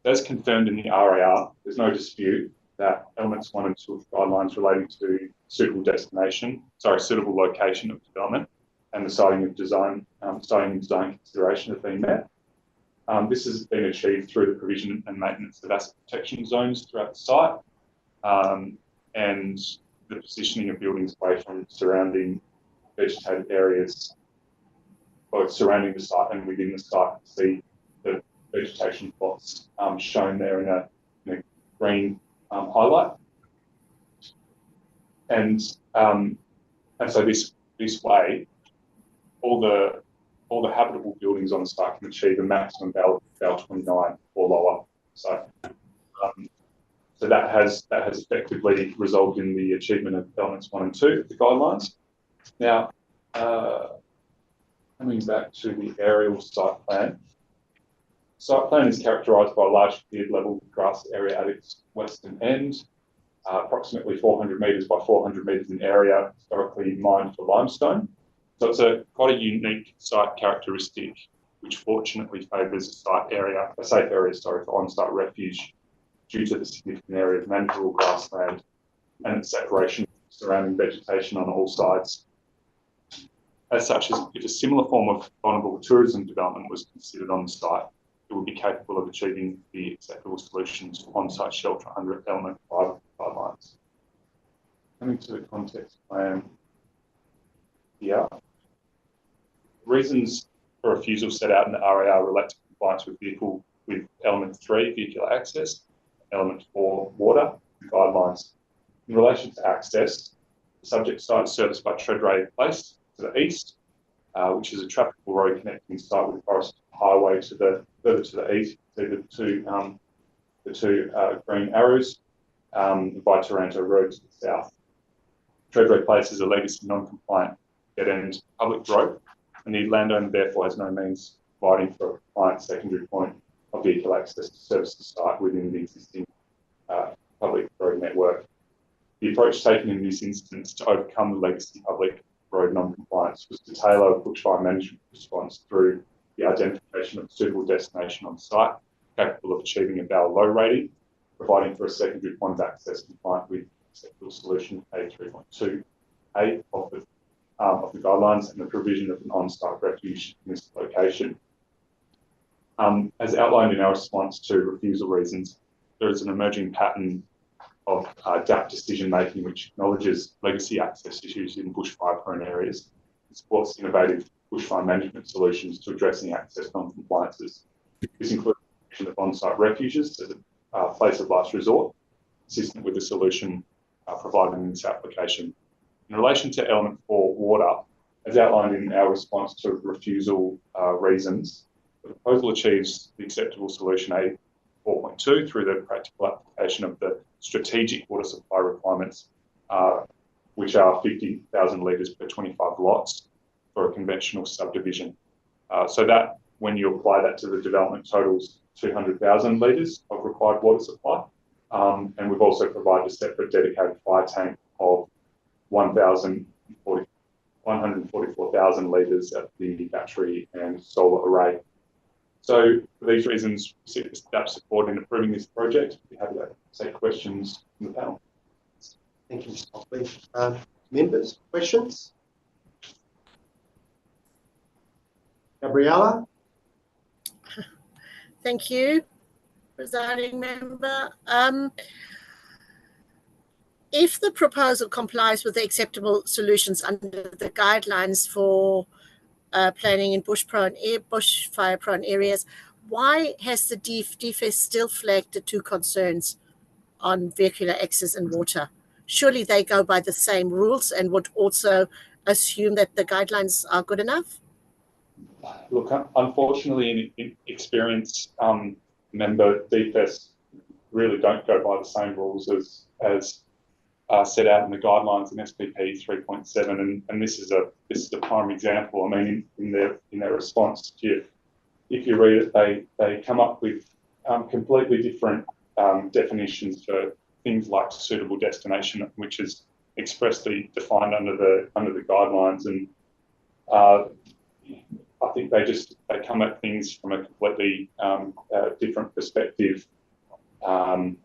As confirmed in the RAR, there's no dispute that elements 1 and 2 of the guidelines relating to suitable location of development and the siting and design consideration have been met. This has been achieved through the provision and maintenance of asset protection zones throughout the site, and the positioning of buildings away from surrounding vegetated areas, both surrounding the site and within the site. See the vegetation plots shown there in a green highlight, and so this way, all the habitable buildings on the site can achieve a maximum BAL 29 or lower. So that has effectively resulted in the achievement of elements 1 and 2 of the guidelines. Now, coming back to the aerial site plan. Site plan is characterised by a large cleared level grass area at its western end, approximately 400 metres by 400 metres in area, historically mined for limestone. So it's quite a unique site characteristic, which fortunately favours a safe area for on-site refuge due to the significant area of manageable grassland and its separation from surrounding vegetation on all sides. As such, if a similar form of vulnerable tourism development was considered on the site, it would be capable of achieving the acceptable solutions for on-site shelter under element 5 guidelines. Coming to the context plan here. Reasons for refusal set out in the RAR relate to compliance with element 3, vehicular access, element 4, water, and guidelines. In relation to access, the subject site is serviced by Treadray Place to the east, which is a trafficable road connecting the site with the Forest Highway further to the east, to the two green arrows, by Taranto Road to the south. Treadray Place is a legacy non-compliant dead-end public road, and the landowner therefore has no means of providing for a compliant secondary point of vehicle access to service the site within the existing public road network. The approach taken in this instance to overcome the legacy public road non-compliance was to tailor a bushfire management response through the identification of a suitable destination on site, capable of achieving a BAL low rating, providing for a secondary point of access compliant with acceptable solution A3.2A of the guidelines, and the provision of an on-site refuge in this location. As outlined in our response to refusal reasons, there is an emerging pattern of DAP decision-making which acknowledges legacy access issues in bushfire-prone areas and supports innovative bushfire management solutions to addressing access non-compliances. This includes the provision of on-site refuges as a place of last resort, consistent with the solution provided in this application. In relation to element 4, water, as outlined in our response to refusal reasons, the proposal achieves the acceptable solution A 4.2 through the practical application of the strategic water supply requirements, which are 50,000 litres per 25 lots for a conventional subdivision. So that, when you apply that to the development, totals 200,000 litres of required water supply. And we've also provided a separate dedicated fire tank of 144,000 litres at the battery and solar array. So for these reasons, we seek staff support in approving this project. We have to take questions from the panel. Thank you, Mr. Hockley. Members, questions? Gabriella? Thank you, presiding member. If the proposal complies with the acceptable solutions under the guidelines for planning in bushfire-prone areas, why has the DFS still flagged the two concerns on vehicular access and water? Surely they go by the same rules and would also assume that the guidelines are good enough? Look, unfortunately, in experience, member DFS really don't go by the same rules as set out in the guidelines in SPP 3.7, and this is a prime example. I mean, in their response to, if you read it, they come up with completely different definitions for things like suitable destination, which is expressly defined under the guidelines, and I think they come at things from a completely different perspective, and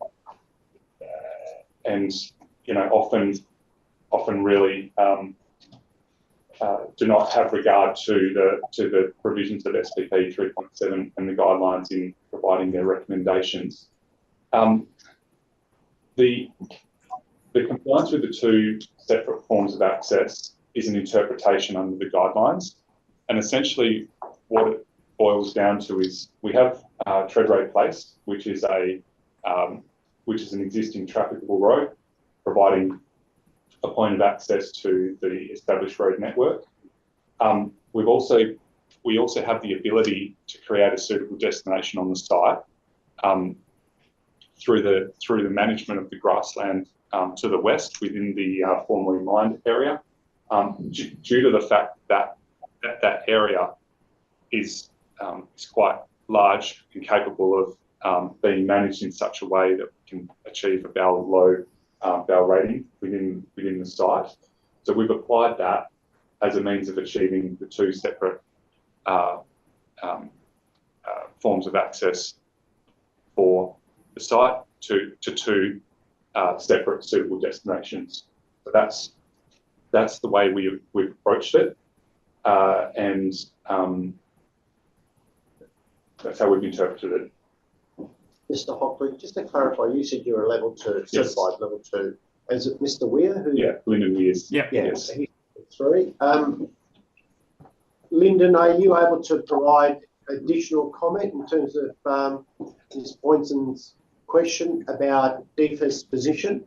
often really do not have regard to the provisions of SPP 3.7 and the guidelines in providing their recommendations. The compliance with the two separate forms of access is an interpretation under the guidelines, and essentially what it boils down to is we have Treadway Place, which is an existing trafficable road, providing a point of access to the established road network. We also have the ability to create a suitable destination on the site through the management of the grassland to the west within the formerly mined area, due to the fact that that area is quite large and capable of being managed in such a way that we can achieve a low BAL rating within the site. So we've applied that as a means of achieving the two separate forms of access for the site to two separate suitable destinations. So that's the way we've approached it, and that's how we've interpreted it. Mr. Hockley, just to clarify, you said you're a level 2, Yes. certified level 2. Is it Mr. Weir? Yeah, Lyndon Weirs. Yeah, Yes. he's 3. Lyndon, are you able to provide additional comment in terms of Ms. Boynson's question about DFS position?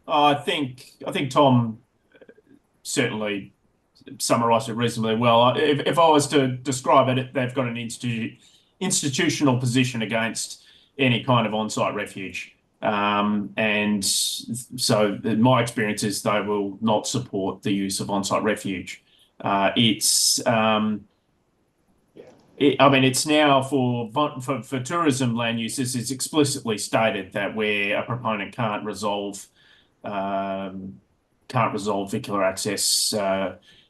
I think Tom certainly summarised it reasonably well. If I was to describe it, they've got an institutional position against any kind of on-site refuge. And so my experience is they will not support the use of on-site refuge. It's now for tourism land uses, it's explicitly stated that where a proponent can't resolve vehicular access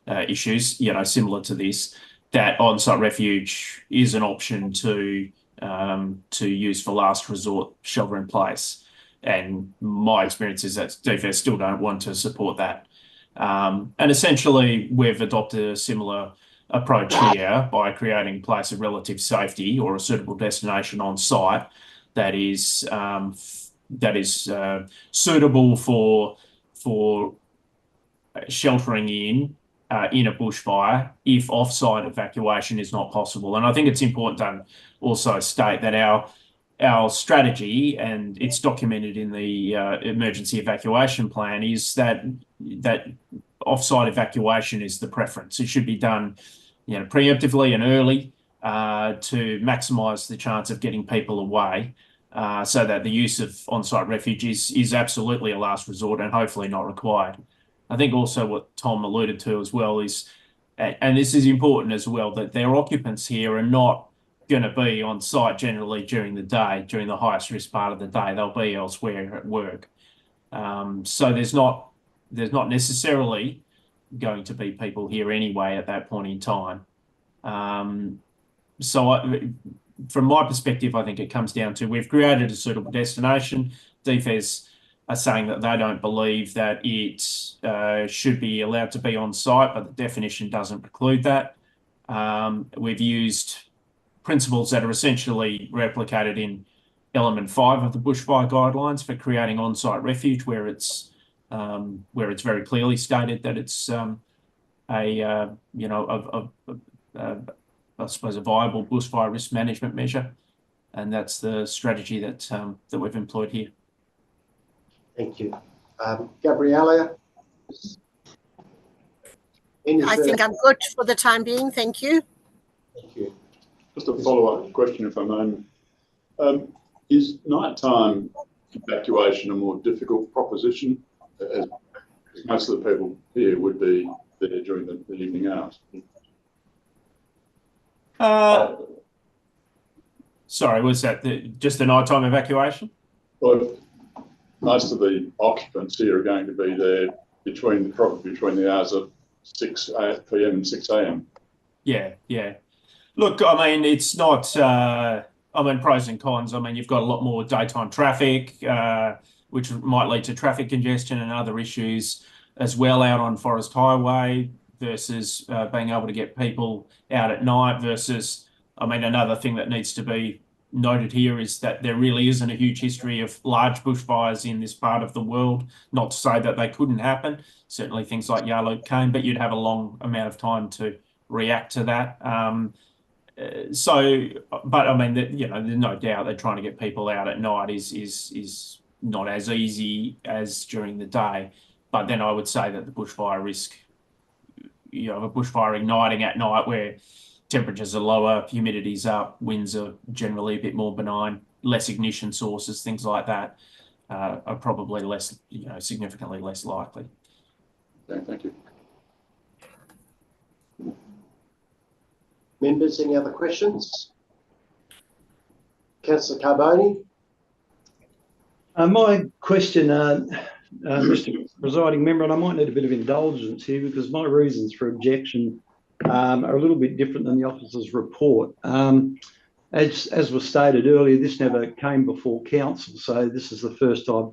issues, similar to this, that on-site refuge is an option to use for last resort shelter in place. And my experience is that DFS still don't want to support that. And essentially, we've adopted a similar approach here by creating a place of relative safety or a suitable destination on site that is suitable for sheltering in a bushfire if off-site evacuation is not possible. And I think it's important to also state that our strategy, and it's documented in the emergency evacuation plan, is that off-site evacuation is the preference. It should be done, preemptively and early to maximise the chance of getting people away, so that the use of on-site refuge is absolutely a last resort and hopefully not required. I think also what Tom alluded to as well is, and this is important as well, that their occupants here are not going to be on site generally during the day, during the highest risk part of the day. They'll be elsewhere at work. So there's not necessarily going to be people here anyway at that point in time. from my perspective, I think it comes down to we've created a suitable destination. DFES are saying that they don't believe that it should be allowed to be on site, but the definition doesn't preclude that. We've used principles that are essentially replicated in element 5 of the bushfire guidelines for creating on-site refuge, where it's very clearly stated that it's I suppose a viable bushfire risk management measure, and that's the strategy that we've employed here. Thank you. Gabriella? I think I'm good for the time being. Thank you. Thank you. Just a follow-up question, if I may. Is nighttime evacuation a more difficult proposition, as most of the people here would be there during the evening hours? Sorry, was that just the nighttime evacuation? Well, most of the occupants here are going to be there probably between the hours of 6 p.m. and 6 a.m. Yeah. Look, I mean, it's not. Pros and cons. I mean, you've got a lot more daytime traffic, which might lead to traffic congestion and other issues as well out on Forest Highway versus being able to get people out at night versus, another thing that needs to be noted here is that there really isn't a huge history of large bushfires in this part of the world. Not to say that they couldn't happen. Certainly things like Yarloop came, but you'd have a long amount of time to react to that. There's no doubt that trying to get people out at night is not as easy as during the day. But then I would say that the bushfire risk, a bushfire igniting at night where temperatures are lower, humidity's up, winds are generally a bit more benign, less ignition sources, things like that, are probably less, significantly less likely. Okay, thank you. Members, any other questions? Councillor Carboni? My question, Mr. Presiding Member, and I might need a bit of indulgence here because my reasons for objection are a little bit different than the officer's report. As was stated earlier, this never came before council, so this is the first I've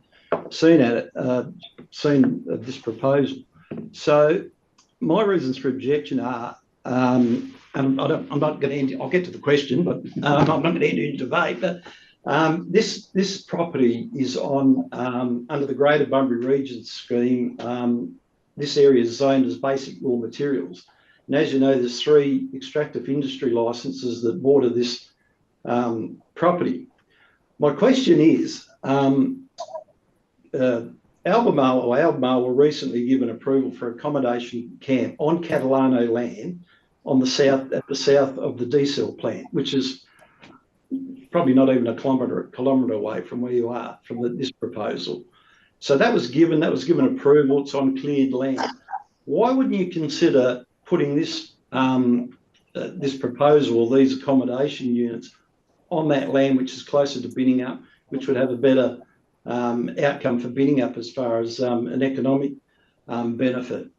seen this proposal. So my reasons for objection are, and I'm not going to. I'll get to the question, but I'm not going to enter into debate. But this property is on under the Greater Bunbury Region scheme. This area is zoned as basic raw materials, and as you know, there's 3 extractive industry licences that border this property. My question is, Albemarle were recently given approval for accommodation camp on Catalano land at the south of the diesel plant, which is probably not even a kilometre away from where you are from this proposal. So that was given approval. It's on cleared land. Why wouldn't you consider putting this proposal or these accommodation units on that land, which is closer to Binningup, which would have a better outcome for Binningup as far as an economic benefit?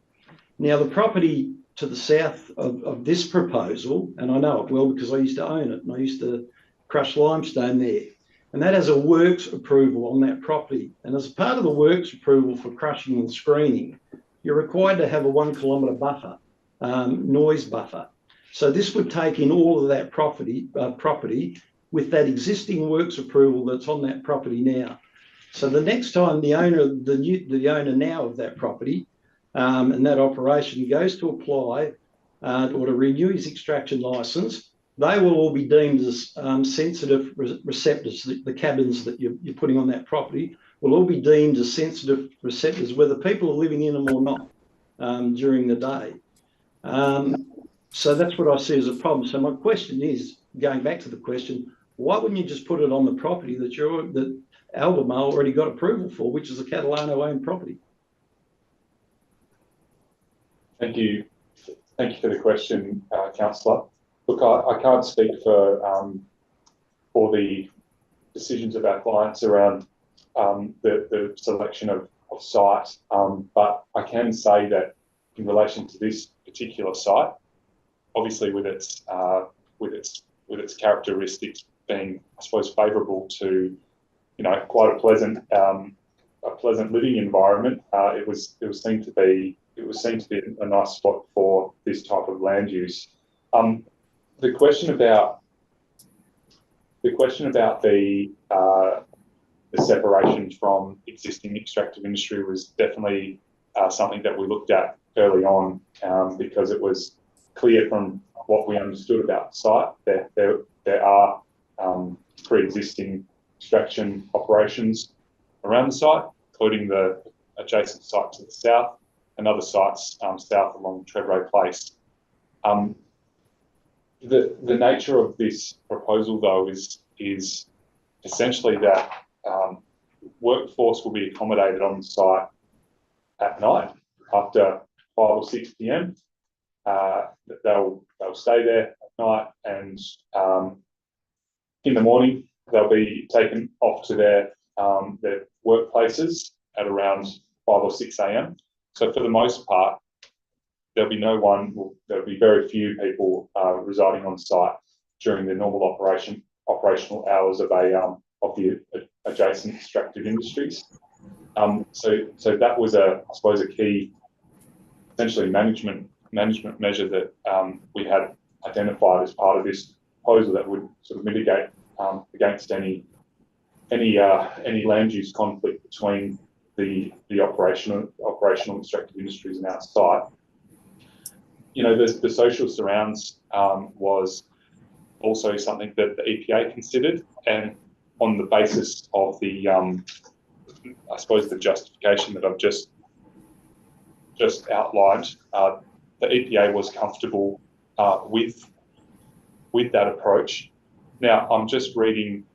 Now, the property to the south of this proposal, and I know it well because I used to own it and I used to crush limestone there, and that has a works approval on that property. And as part of the works approval for crushing and screening, you're required to have a 1 kilometre buffer, noise buffer. So this would take in all of that property with that existing works approval that's on that property now. So the next time the owner now of that property and that operation goes to apply or to renew his extraction licence, they will all be deemed as sensitive receptors. The cabins that you're putting on that property will all be deemed as sensitive receptors, whether people are living in them or not during the day. So that's what I see as a problem. So my question is, going back to the question, why wouldn't you just put it on the property that Albemarle already got approval for, which is a Catalano-owned property? Thank you for the question, Councillor. Look, I can't speak for the decisions of our clients around the selection of site, but I can say that in relation to this particular site, obviously with its with its characteristics being, I suppose, favourable to, quite a pleasant living environment. It was seen to be a nice spot for this type of land use. The question about the separation from existing extractive industry was definitely something that we looked at early on, because it was clear from what we understood about the site that there are pre-existing extraction operations around the site, including the adjacent site to the south and other sites south along Treadway Place. The nature of this proposal, though, is essentially that workforce will be accommodated on the site at night after 5 or 6 p.m. They'll stay there at night, and in the morning they'll be taken off to their workplaces at around 5 or 6 a.m. So for the most part, there'll be very few people residing on site during the normal operational hours of the adjacent extractive industries. So that was I suppose a key, essentially management measure that we had identified as part of this proposal that would sort of mitigate against any land use conflict between the operational extractive industries and our site. The social surrounds was also something that the EPA considered, and on the basis of the I suppose the justification that I've just outlined, the EPA was comfortable with that approach. Now, I'm just reading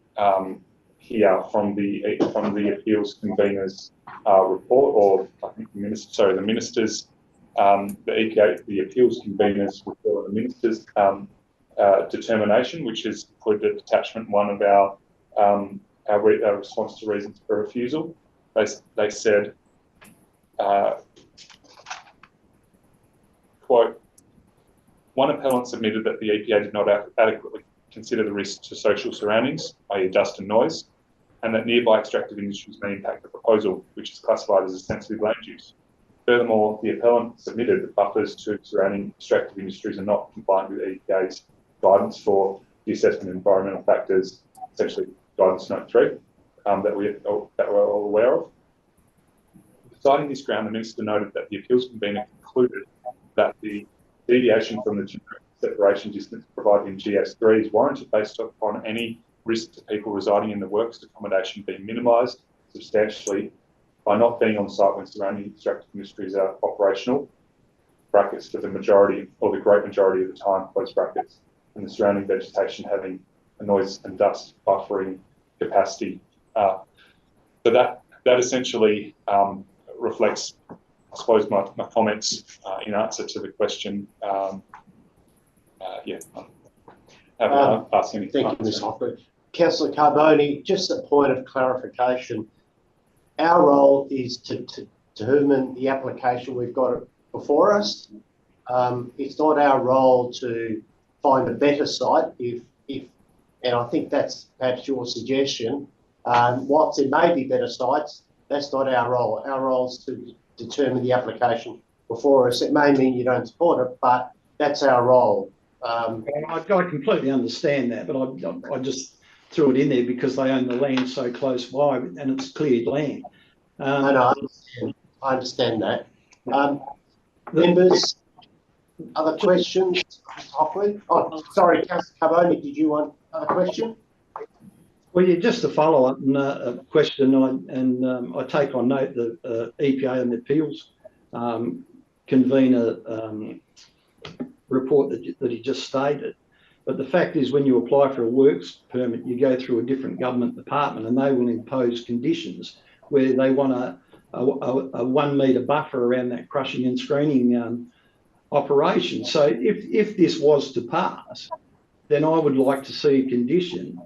here from the appeals convener's report, or I think the minister's, the EPA, the appeals convener's report, the minister's determination, which is included attachment 1 of our response to reasons for refusal. They said, quote, one appellant submitted that the EPA did not adequately consider the risks to social surroundings, i.e. dust and noise, and that nearby extractive industries may impact the proposal, which is classified as a sensitive land use. Furthermore, the appellant submitted that buffers to surrounding extractive industries are not compliant with EPA's guidance for the assessment of environmental factors, essentially guidance note 3, that we're all aware of. Citing this ground, the minister noted that the appeals convener concluded that the deviation from the generic separation distance provided in GS3 is warranted based upon any risk to people residing in the works accommodation being minimised substantially by not being on site when surrounding extractive industries are operational, brackets, for the majority or the great majority of the time, close brackets, and the surrounding vegetation having a noise and dust buffering capacity. So that essentially reflects, I suppose, my comments in answer to the question. Yeah, I'm happy to ask any questions. Thank you, Ms. Hoffman. Councillor Carboni, just a point of clarification. Our role is to determine the application we've got before us. It's not our role to find a better site and I think that's perhaps your suggestion. Whilst there may be better sites, that's not our role. Our role is to determine the application before us. It may mean you don't support it, but that's our role. I completely understand that, but I just threw it in there because they own the land so close by and it's cleared land. I understand that. Members, other questions? Oh, sorry, Councillor Carboni, did you want another question? Well, yeah, just to follow up on a question, I take on note the EPA and the appeals convener report that he just stated. But the fact is, when you apply for a works permit, you go through a different government department and they will impose conditions where they want a 1 metre buffer around that crushing and screening operation. So if this was to pass, then I would like to see a condition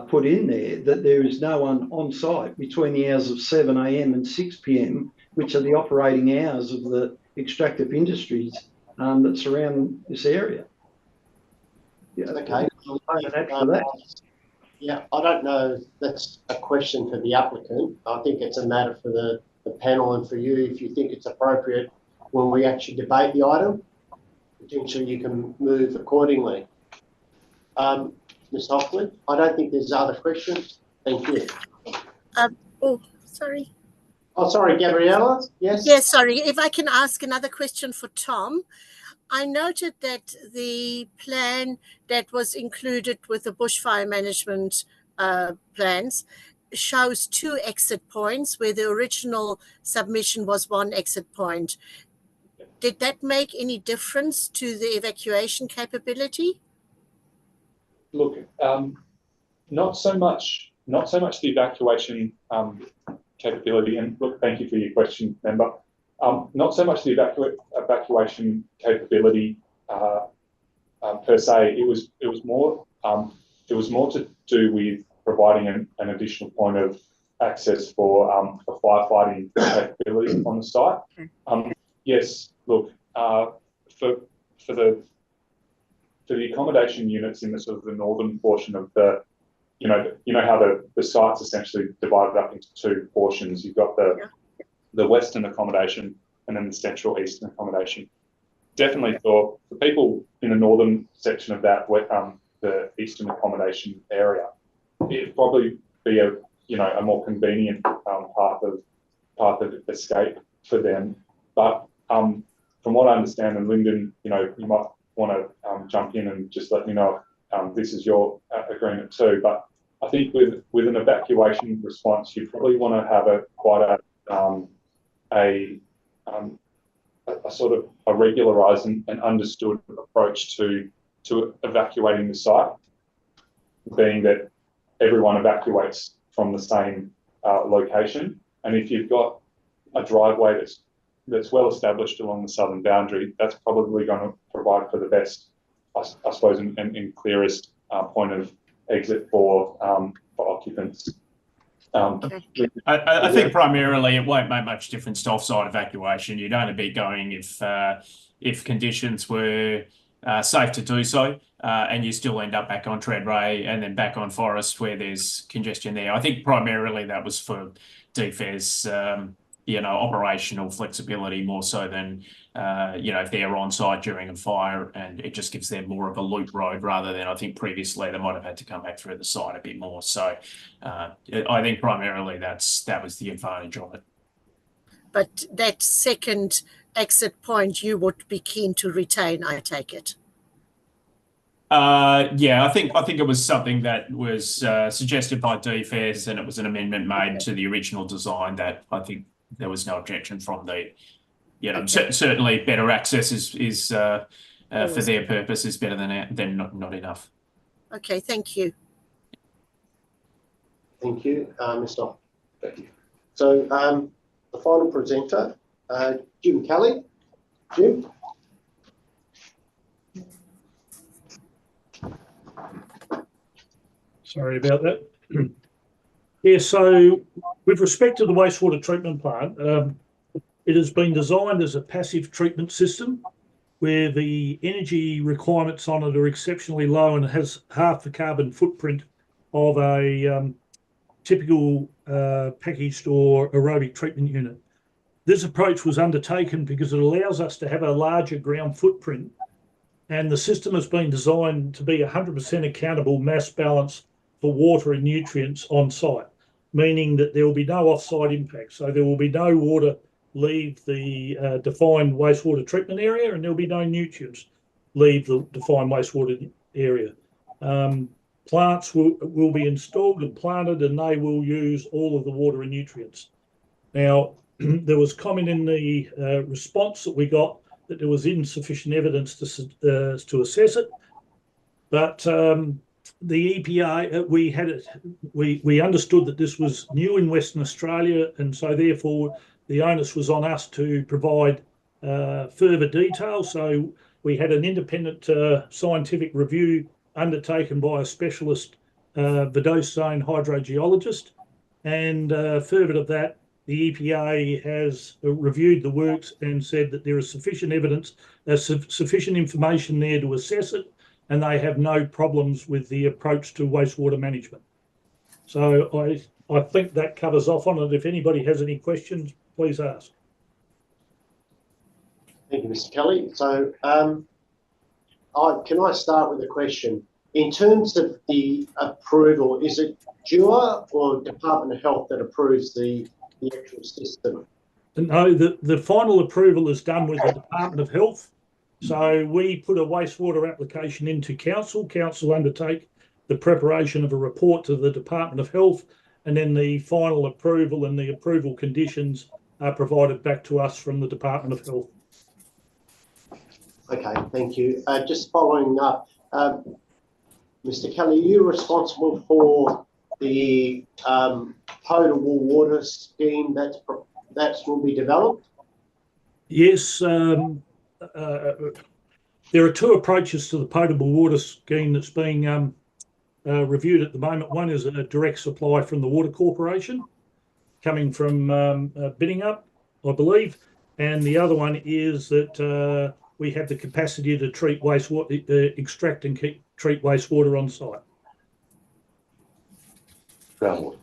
put in there that there is no one on site between the hours of 7 a.m. and 6 p.m, which are the operating hours of the extractive industries that surround this area. Okay. Thanks for that. Yeah, I don't know if that's a question for the applicant. I think it's a matter for the panel and for you if you think it's appropriate when we actually debate the item. Potentially you can move accordingly. Ms. Hoffman, I don't think there's other questions. Thank you. Oh, sorry. Oh, sorry, Gabriella. Yes? Yes, sorry. If I can ask another question for Tom. I noted that the plan that was included with the bushfire management plans shows 2 exit points where the original submission was 1 exit point. Did that make any difference to the evacuation capability? Look, not so much the evacuation capability. And look, thank you for your question, member. Not so much the evacuation capability per se. It was more to do with providing an additional point of access for firefighting capability on the site. Yes, look, for the accommodation units in the sort of the northern portion of the, you know how the site's essentially divided up into 2 portions. You've got the western accommodation and then the central eastern accommodation. Definitely for people in the northern section of that, the eastern accommodation area, it'd probably be a more convenient path of escape for them. But from what I understand, and Lyndon, you might want to jump in and just let me know if this is your agreement too. But I think with an evacuation response, you probably want to have quite a sort of a regularised and understood approach to evacuating the site, being that everyone evacuates from the same location. And if you've got a driveway that's well established along the southern boundary, that's probably going to provide for the best, I suppose, and clearest point of exit for occupants. I think primarily it won't make much difference to offsite evacuation. You'd only be going if conditions were safe to do so, and you still end up back on Treadway and then back on Forest where there's congestion there. I think primarily that was for DFE's operational flexibility more so than if they're on site during a fire, and it just gives them more of a loop road rather than I think previously they might have had to come back through the site a bit more. So I think primarily that was the advantage of it. But that second exit point you would be keen to retain, I take it. Yeah, I think it was something that was suggested by DFES, and it was an amendment made to the original design that I think there was no objection from the, certainly better access is for their purpose is better than not enough. Okay, thank you. Thank you, Mr. Thank you. So the final presenter, Jim Kelly. Jim. Sorry about that. Yeah, so with respect to the wastewater treatment plant, it has been designed as a passive treatment system where the energy requirements on it are exceptionally low and has half the carbon footprint of a typical packaged or aerobic treatment unit. This approach was undertaken because it allows us to have a larger ground footprint, and the system has been designed to be 100% accountable mass balance for water and nutrients on site, meaning that there will be no off-site impact. So there will be no water leave the defined wastewater treatment area, and there will be no nutrients leave the defined wastewater area. Plants will be installed and planted, and they will use all of the water and nutrients. Now, there was comment in the response that we got that there was insufficient evidence to assess it, but the EPA, we understood that this was new in Western Australia, and so therefore the onus was on us to provide further detail. So we had an independent scientific review undertaken by a specialist Vidocene hydrogeologist, and further to that, the EPA has reviewed the works and said that there is sufficient evidence, sufficient information there to assess it, and they have no problems with the approach to wastewater management. So I think that covers off on it. If anybody has any questions, please ask. Thank you, Mr. Kelly. So can I start with a question? In terms of the approval, is it Shire or Department of Health that approves the actual system? No, the final approval is done with the Department of Health. So we put a wastewater application into council. Council undertake the preparation of a report to the Department of Health, and then the final approval and the approval conditions are provided back to us from the Department of Health. Okay, thank you. Just following up, Mr. Kelly, are you responsible for the potable water scheme that will be developed? Yes, there are two approaches to the potable water scheme that's being reviewed at the moment. One is a direct supply from the Water Corporation, coming from Biddingup, I believe, and the other one is that we have the capacity to treat wastewater, extract and treat wastewater on site. Groundwater.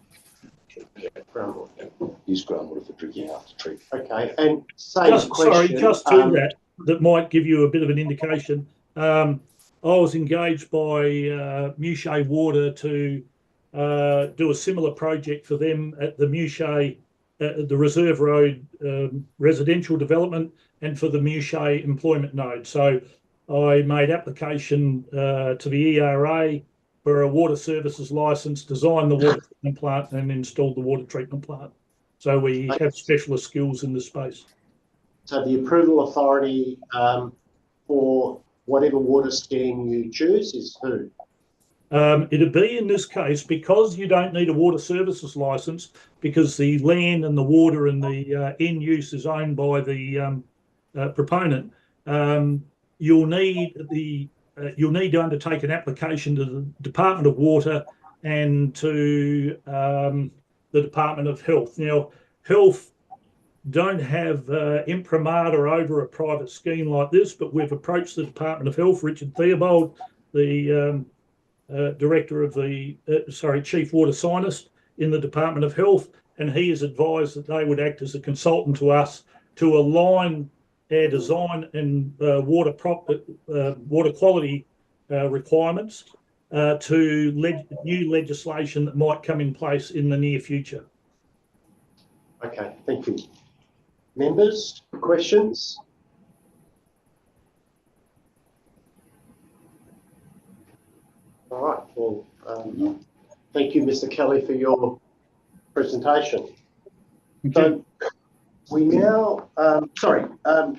Yeah, groundwater. Use groundwater for drinking after treatment. Okay, and same question. Sorry, just to that might give you a bit of an indication. I was engaged by Shire Water to do a similar project for them at the Shire, the Reserve Road residential development, and for the Shire employment node. So I made application to the ERA for a water services licence, designed the water treatment plant, and installed the water treatment plant. So we have specialist skills in this space. So the approval authority for whatever water scheme you choose is who? It'd be, in this case, because you don't need a water services licence, because the land and the water and the end use is owned by the proponent. You'll need to undertake an application to the Department of Water and to the Department of Health. Now, Health don't have imprimatur over a private scheme like this, but we've approached the Department of Health, Richard Theobald, the director of the, chief water scientist in the Department of Health, and he has advised that they would act as a consultant to us to align our design and water quality requirements to new legislation that might come in place in the near future. Okay, thank you. Members, questions? All right, well, thank you, Mr. Kelly, for your presentation. So we now,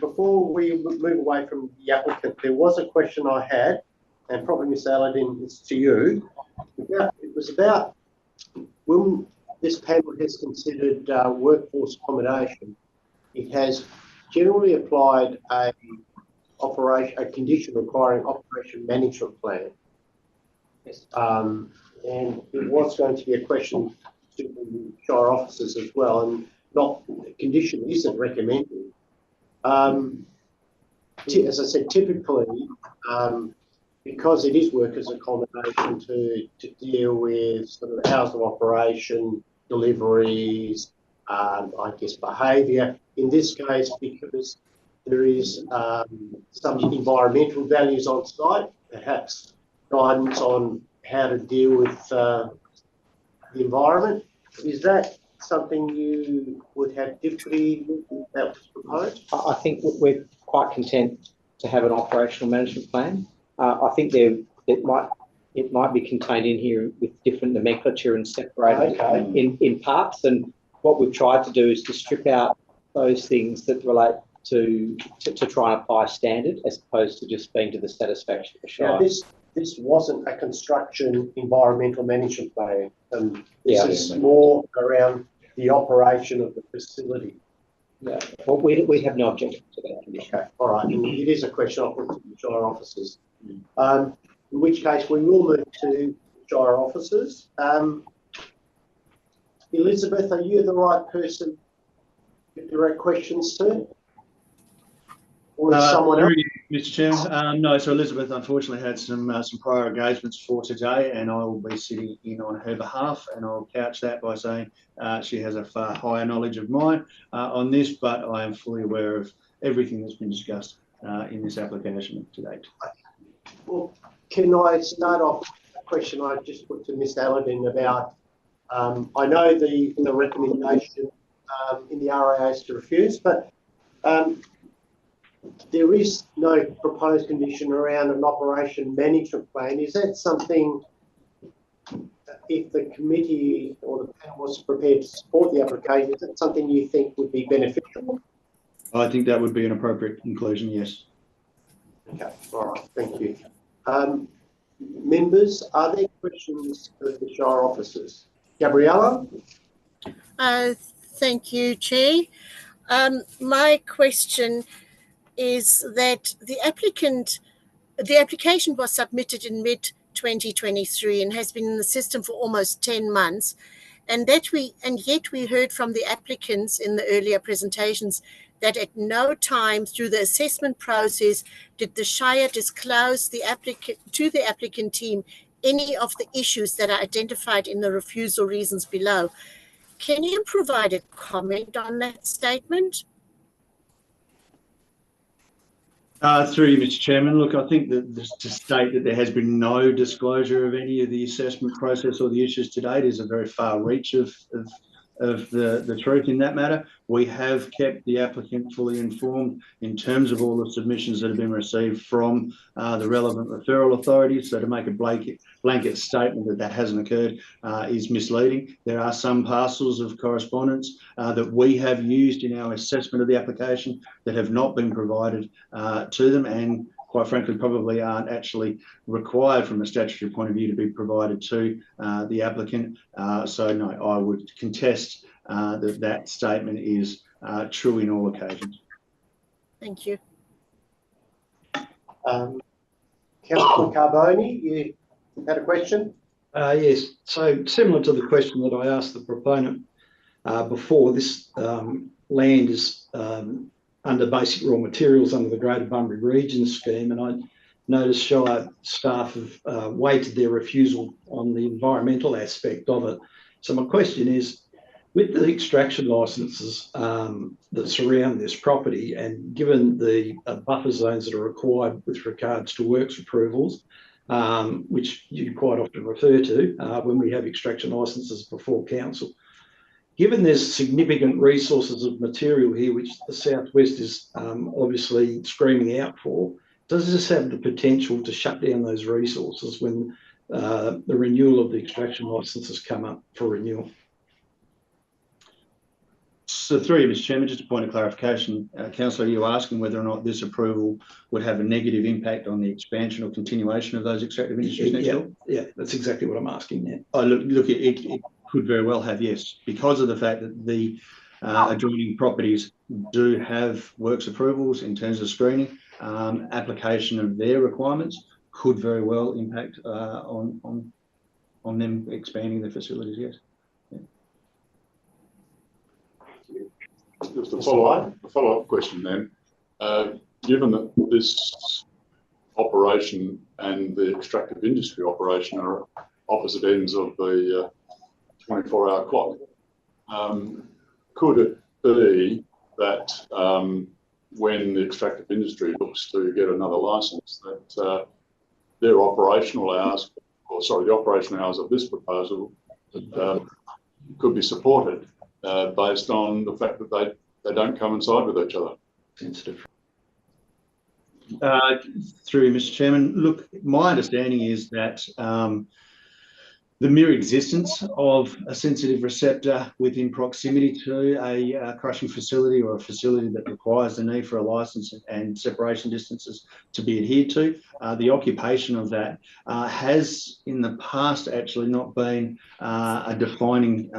before we move away from the applicant, there was a question I had, and probably Ms. Aladdin, it's to you. It was about when this panel has considered workforce accommodation, it has generally applied a condition requiring operation management plan. And it was going to be a question to the Shire officers as well, and not the condition isn't recommended. As I said, typically, because it is workers' accommodation to deal with sort of hours of operation, deliveries, I guess behaviour. In this case, because there is some environmental values on site, perhaps guidance on how to deal with the environment. Is that something you would have difficulty with that was proposed? I think we're quite content to have an operational management plan. I think it might be contained in here with different nomenclature and separated in parts. And what we've tried to do is to strip out those things that relate to try and apply a standard, as opposed to just being to the satisfaction of the Shire. Now, this wasn't a construction environmental management plan. This is more around the operation of the facility. Yeah. Well, we have no objection to that condition. Okay, all right. And it is a question I'll put to the Shire officers. In which case we will move to Shire officers. Elizabeth, are you the right person to direct questions to? or is someone else? Through you, Mr. Chairman. No, so Elizabeth unfortunately had some prior engagements for today, and I will be sitting in on her behalf, and I'll couch that by saying she has a far higher knowledge of mine on this, but I am fully aware of everything that's been discussed in this application to date. Well, can I start off with a question I just put to Ms. Allen about, I know the recommendation in the RAA is to refuse, but there is no proposed condition around an operation management plan. Is that something, if the committee or the panel was prepared to support the application, is that something you think would be beneficial? I think that would be an appropriate conclusion, yes. Okay, all right, thank you. Members, are there questions for the Shire officers? Gabriella? Thank you, Chair. My question is that the application was submitted in mid-2023 and has been in the system for almost 10 months, and yet we heard from the applicants in the earlier presentations that at no time through the assessment process did the Shire disclose to the applicant team any of the issues that are identified in the refusal reasons below. Can you provide a comment on that statement? Through you, Mr. Chairman. Look, I think that to state that there has been no disclosure of any of the assessment process or the issues to date is a very far reach of the truth in that matter. We have kept the applicant fully informed in terms of all the submissions that have been received from the relevant referral authorities. So to make a blanket statement that hasn't occurred is misleading. There are some parcels of correspondence that we have used in our assessment of the application that have not been provided to them, and quite frankly probably aren't actually required from a statutory point of view to be provided to the applicant. So no, I would contest that statement is true in all occasions. Thank you. Councillor Carboni, you had a question? Yes, so similar to the question that I asked the proponent before, this land is under basic raw materials under the Greater Bunbury Region scheme, and I noticed Shire staff have weighted their refusal on the environmental aspect of it. So my question is, with the extraction licences that surround this property, and given the buffer zones that are required with regards to works approvals, which you quite often refer to when we have extraction licences before council, given there's significant resources of material here, which the Southwest is obviously screaming out for, does this have the potential to shut down those resources when the renewal of the extraction licences come up for renewal? So through you, Mr. Chairman, just a point of clarification. Councillor, you asking whether or not this approval would have a negative impact on the expansion or continuation of those extractive industries next door? Yeah, that's exactly what I'm asking now. Oh, look, it could very well have, yes, because of the fact that the adjoining properties do have works approvals in terms of screening. Application of their requirements could very well impact on them expanding the facilities, yes. Just a follow-up question then. Given that this operation and the extractive industry operation are opposite ends of the 24-hour clock, could it be that when the extractive industry looks to get another licence, that their operational hours, or sorry, the operational hours of this proposal could be supported based on the fact that they don't coincide with each other? Sensitive. Through you, Mr. Chairman, look, my understanding is that the mere existence of a sensitive receptor within proximity to a crushing facility or a facility that requires the need for a licence and separation distances to be adhered to, the occupation of that has in the past actually not been a defining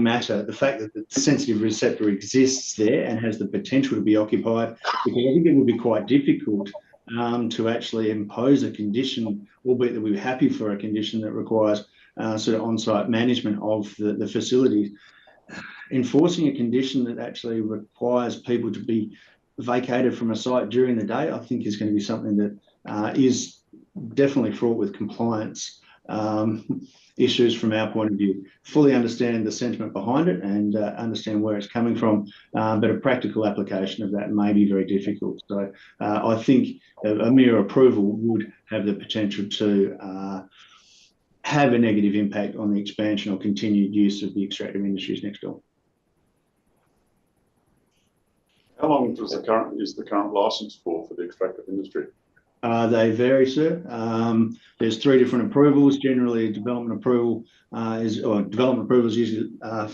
matter. The fact that the sensitive receptor exists there and has the potential to be occupied, because I think it would be quite difficult to actually impose a condition, albeit that we're happy for a condition that requires sort of on-site management of the facilities. enforcing a condition that actually requires people to be vacated from a site during the day, I think is going to be something that is definitely fraught with compliance issues from our point of view. Fully understand the sentiment behind it and understand where it's coming from, but a practical application of that may be very difficult. So I think a mere approval would have the potential to have a negative impact on the expansion or continued use of the extractive industries next door. How long is the current licence for the extractive industry? They vary, sir. There's 3 different approvals. Generally, development approval is usually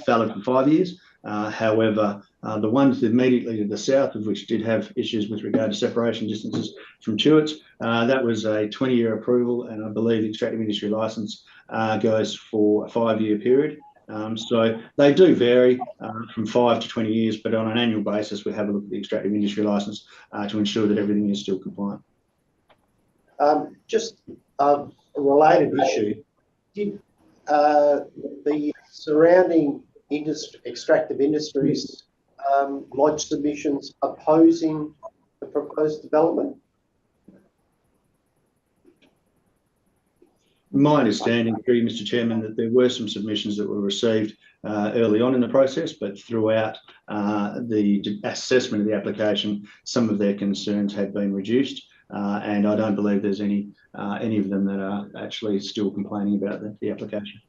valid for 5 years. However, the ones immediately to the south of which did have issues with regard to separation distances from Chewits, that was a 20-year approval, and I believe the extractive industry licence goes for a 5-year period. So they do vary from 5 to 20 years, but on an annual basis, we have a look at the extractive industry licence to ensure that everything is still compliant. Just a related issue, did the surrounding extractive industries lodge submissions opposing the proposed development? My understanding, through you, Mr. Chairman, that there were some submissions that were received early on in the process, but throughout the assessment of the application, some of their concerns had been reduced, and I don't believe there's any of them that are actually still complaining about the application.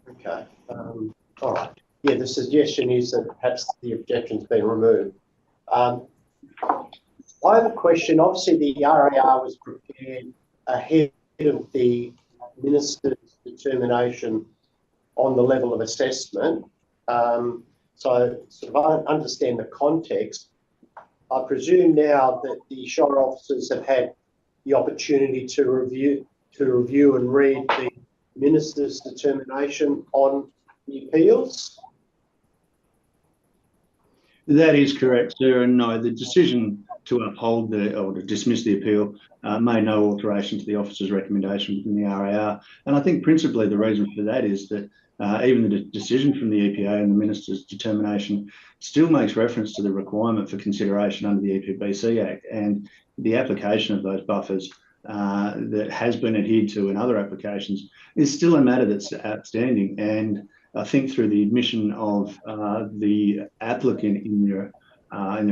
Okay. All right. Yeah, the suggestion is that perhaps the objection's been removed. I have a question. Obviously, the RAR was prepared ahead of the Minister's determination on the level of assessment. So sort of I understand the context. I presume now that the Shire officers have had the opportunity to review and read the Minister's determination on the appeals. That is correct, sir. And no, the decision to uphold or to dismiss the appeal made no alteration to the officer's recommendation within the RAR. And I think principally the reason for that is that even the decision from the EPA and the Minister's determination still makes reference to the requirement for consideration under the EPBC Act, and the application of those buffers that has been adhered to in other applications is still a matter that's outstanding. And I think through the admission of the applicant in their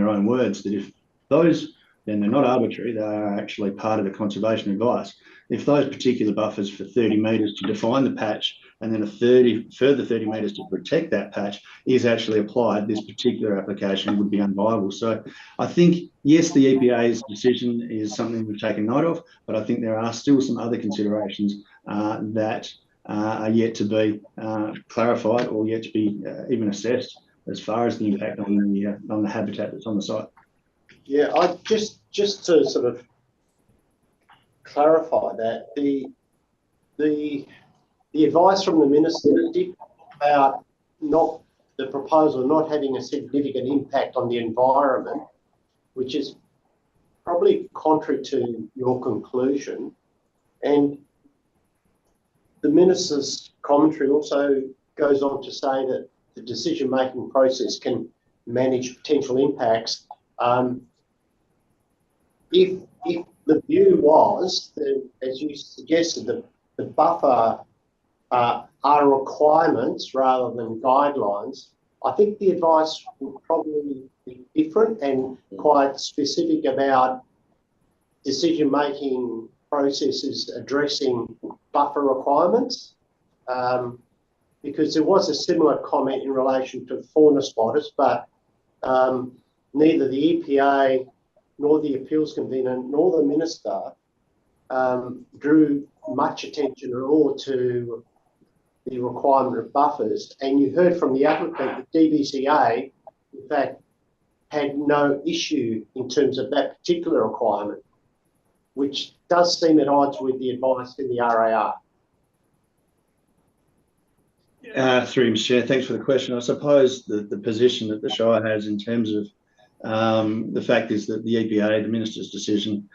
own words, that if those, then they're not arbitrary, they are actually part of the conservation advice. If those particular buffers for 30 metres to define the patch and then a further 30 metres to protect that patch is actually applied, this particular application would be unviable. So I think, yes, the EPA's decision is something we've taken note of, but I think there are still some other considerations that are yet to be clarified or yet to be even assessed as far as the impact on the habitat that's on the site. Yeah, I just to sort of clarify that the advice from the Minister did about the proposal not having a significant impact on the environment, which is probably contrary to your conclusion. And the Minister's commentary also goes on to say that the decision-making process can manage potential impacts. If the view was that, as you suggested, that the buffer are requirements rather than guidelines, I think the advice would probably be different and quite specific about decision-making processes addressing buffer requirements, because there was a similar comment in relation to fauna spotters, but neither the EPA nor the appeals convener nor the Minister drew much attention at all to the requirement of buffers. And you heard from the applicant that DBCA, in fact, had no issue in terms of that particular requirement, which does seem at odds with the advice in the RAR. Through you, Mr. Chair, thanks for the question. I suppose the position that the Shire has in terms of the fact is that the EPA, the Minister's decision,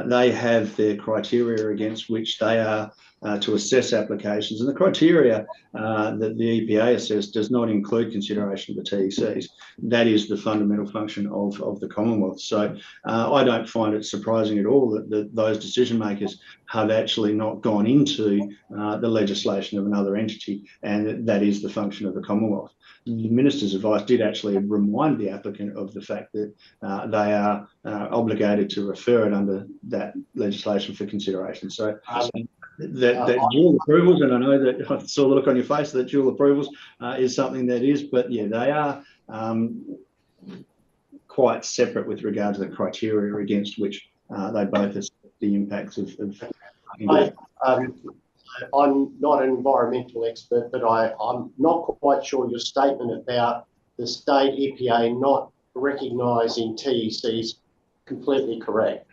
they have their criteria against which they are to assess applications, and the criteria that the EPA assessed does not include consideration of the TECs. That is the fundamental function of the Commonwealth. So I don't find it surprising at all that those decision makers have actually not gone into the legislation of another entity, and that is the function of the Commonwealth. The Minister's advice did actually remind the applicant of the fact that they are obligated to refer it under that legislation for consideration. So that dual approvals, and I know that I saw the look on your face that dual approvals is something that is, but yeah, they are quite separate with regard to the criteria against which they both assess the impacts of I'm not an environmental expert, but I'm not quite sure your statement about the state EPA not recognising TECs completely correct.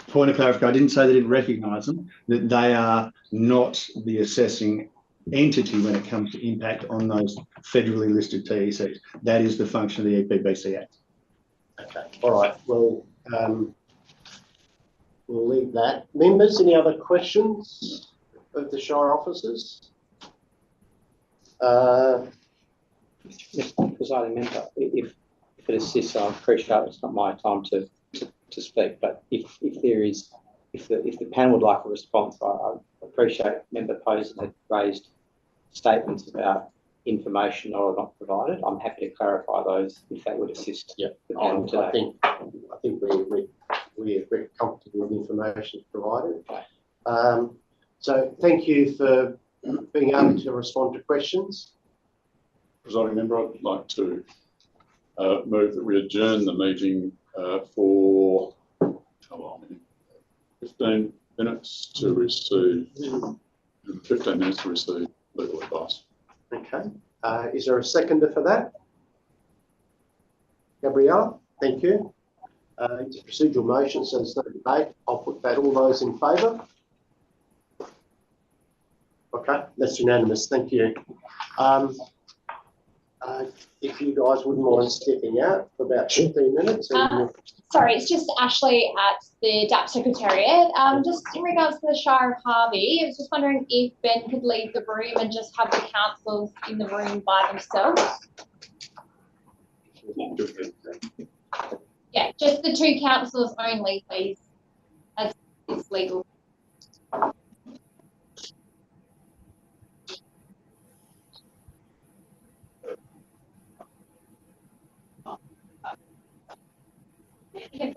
Point of clarification, I didn't say they didn't recognise them, that they are not the assessing entity when it comes to impact on those federally listed TECs. That is the function of the EPBC Act. Okay, all right, well, we'll leave that. Members, any other questions of the Shire officers? Yes, presiding member, if it assists, I appreciate it's not my time to speak, but if the panel would like a response, I appreciate Member Posen had raised statements about information not provided. I'm happy to clarify those if that would assist the panel today. I think we're very comfortable with information provided. So thank you for being able to respond to questions. Presiding member, I'd like to move that we adjourn the meeting for 15 minutes to receive legal advice. Okay. Is there a seconder for that? Gabrielle, thank you. It's a procedural motion, so there's no debate. I'll put that. All those in favour? Okay, that's unanimous. Thank you. If you guys wouldn't mind stepping out for about 15 minutes. Sorry, it's just Ashley at the DAP Secretariat. Just in regards to the Shire of Harvey, I was just wondering if Ben could leave the room and just have the councillors in the room by themselves. Yeah, just the two councillors only, please, as it's legal. Yeah.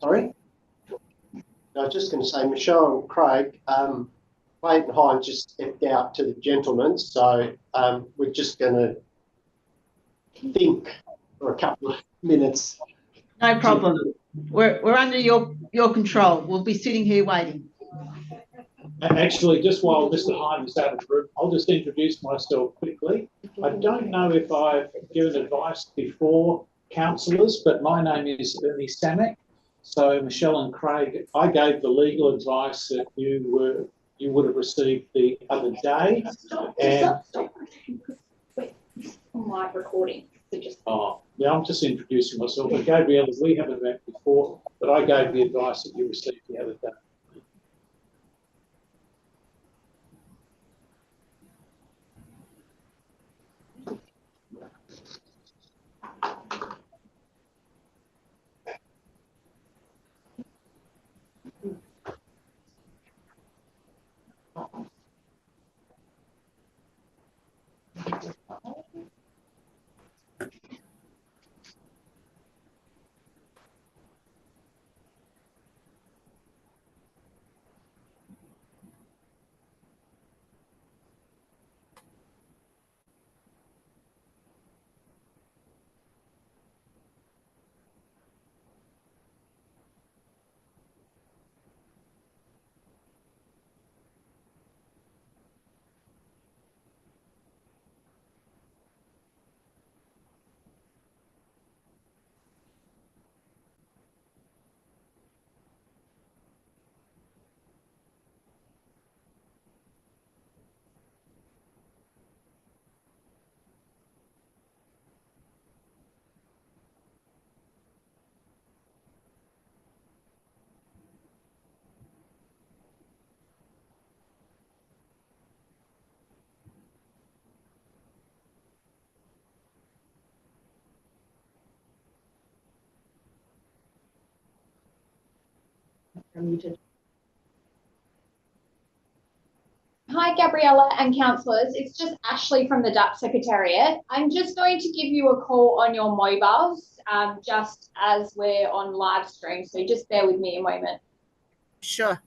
Sorry? I was just going to say, Michelle and Craig, Clayton Hines just stepped out to the gentlemen, so we're just going to think for a couple of minutes. No problem. We're under your control. We'll be sitting here waiting. Actually, just while Mr. Hines is out of the room, I'll just introduce myself quickly. I don't know if I've given advice before, councillors, but my name is Ernie Samek. So Michelle and Craig, I gave the legal advice that you would have received the other day. And On my recording. So just yeah, I'm just introducing myself. But Gabrielle, we haven't met before, but I gave the advice that you received the other day. unmuted. Hi, Gabriella and councillors. It's just Ashley from the DAP Secretariat. I'm just going to give you a call on your mobiles, just as we're on live stream. So just bear with me a moment. Sure.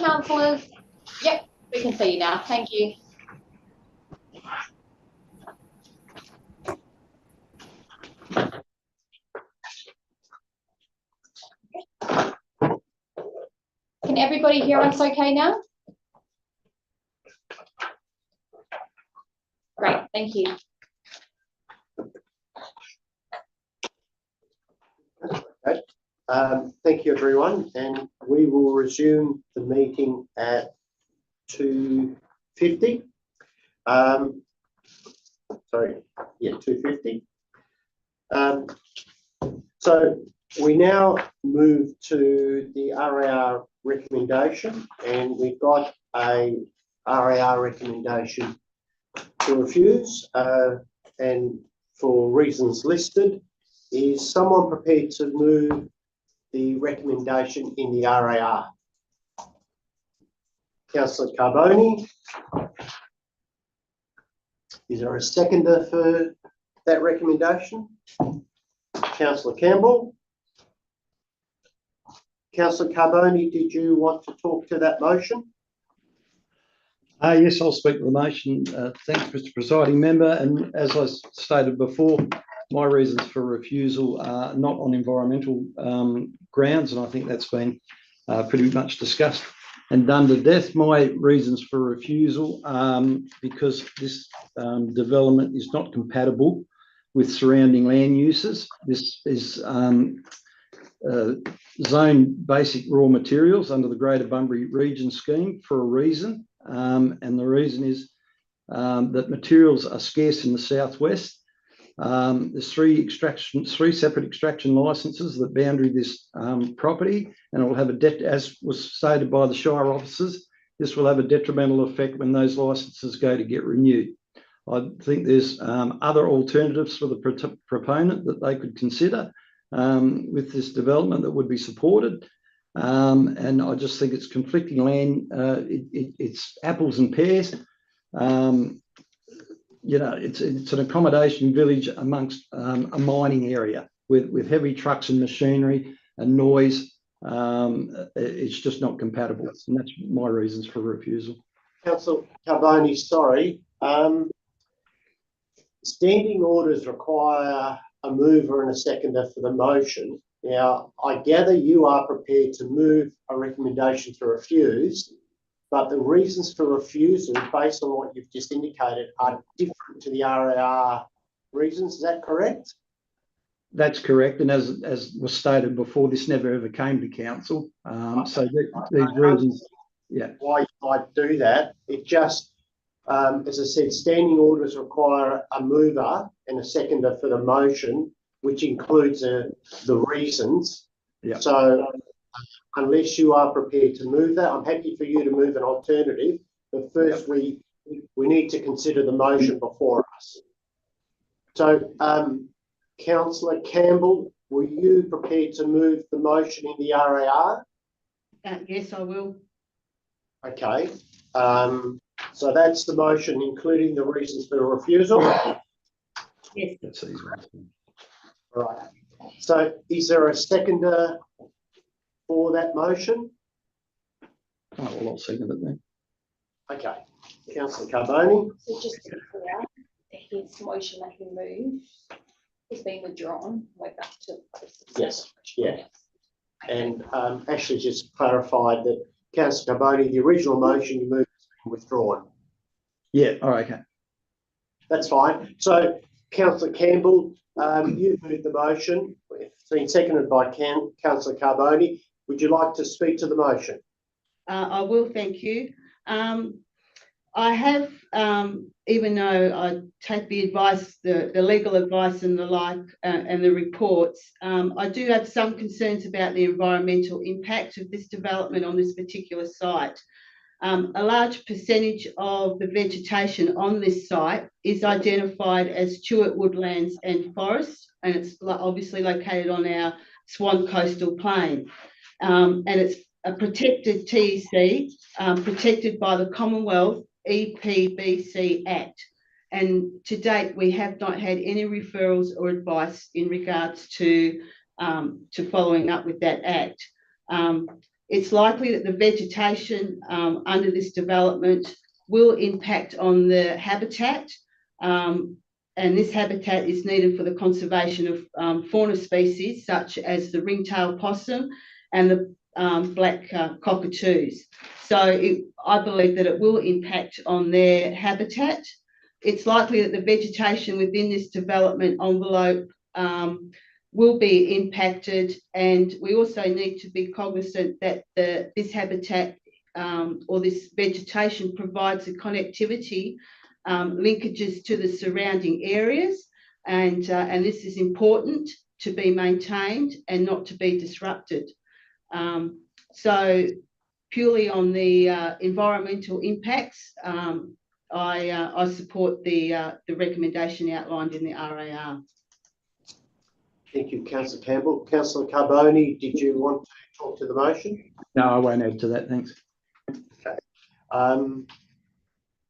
councillors. Yep, we can see you now. Thank you. Can everybody hear us okay now? Great, thank you. Okay. Thank you, everyone, and we will resume the meeting at 2:50. Sorry, yeah, 2:50. So we now move to the RAR recommendation, and we've got a RAR recommendation to refuse, and for reasons listed. Is someone prepared to move the recommendation in the RAR? Councillor Carboni. Is there a seconder for that recommendation? Councillor Campbell. Councillor Carboni, did you want to talk to that motion? Yes, I'll speak to the motion. Thanks, Mr. Presiding Member. And as I stated before, my reasons for refusal are not on environmental grounds, and I think that's been pretty much discussed and done to death. My reasons for refusal, because this development is not compatible with surrounding land uses. This is zone basic raw materials under the Greater Bunbury Region Scheme for a reason, and the reason is that materials are scarce in the southwest. There's three separate extraction licenses that boundary this property, and it will have as was stated by the Shire officers, this will have a detrimental effect when those licenses go to get renewed. I think there's other alternatives for the proponent that they could consider with this development that would be supported. And I just think it's conflicting land. It's apples and pears. You know, it's an accommodation village amongst a mining area with heavy trucks and machinery and noise. It's just not compatible, and that's my reasons for refusal. Councillor Carboni, sorry. Standing orders require a mover and a seconder for the motion. Now, I gather you are prepared to move a recommendation to refuse, but the reasons for refusal, based on what you've just indicated, are different to the RAR reasons. Is that correct? That's correct, and as was stated before, this never ever came to council. So these reasons, yeah. Why you might do that? It just, as I said, standing orders require a mover and a seconder for the motion, which includes the reasons. Yeah. So unless you are prepared to move that, I'm happy for you to move an alternative, but first we need to consider the motion before us. So, Councillor Campbell, were you prepared to move the motion in the RAR? Yes, I will. Okay. So that's the motion, including the reasons for refusal. Yes. That's these ones. Right. So is there a seconder for that motion? Oh, well, I'll second it then. Okay. Councillor Carboni. So just to be clear, his motion that he moved is being withdrawn. We're back to Yes. Yeah. And Ashley just clarified that Councillor Carboni, the original motion you moved has been withdrawn. Yeah. All right. Okay. That's fine. So, Councillor Campbell, you've moved the motion. It's been seconded by Councillor Carboni. Would you like to speak to the motion? I will, thank you. I have, even though I take the advice, the legal advice and the like, and the reports, I do have some concerns about the environmental impact of this development on this particular site. A large percentage of the vegetation on this site is identified as Chewett woodlands and forests, and it's obviously located on our Swan coastal plain. And it's a protected TEC, protected by the Commonwealth EPBC Act. And to date, we have not had any referrals or advice in regards to following up with that Act. it's likely that the vegetation under this development will impact on the habitat, and this habitat is needed for the conservation of fauna species such as the ringtail possum and the black cockatoos. So I believe that it will impact on their habitat. It's likely that the vegetation within this development envelope will be impacted, and we also need to be cognizant that this habitat or this vegetation provides the connectivity linkages to the surrounding areas, and this is important to be maintained and not to be disrupted. So purely on the environmental impacts, I support the recommendation outlined in the RAR. Thank you, Councillor Campbell. Councillor Carboni, did you want to talk to the motion? No, I won't add to that, thanks. Okay.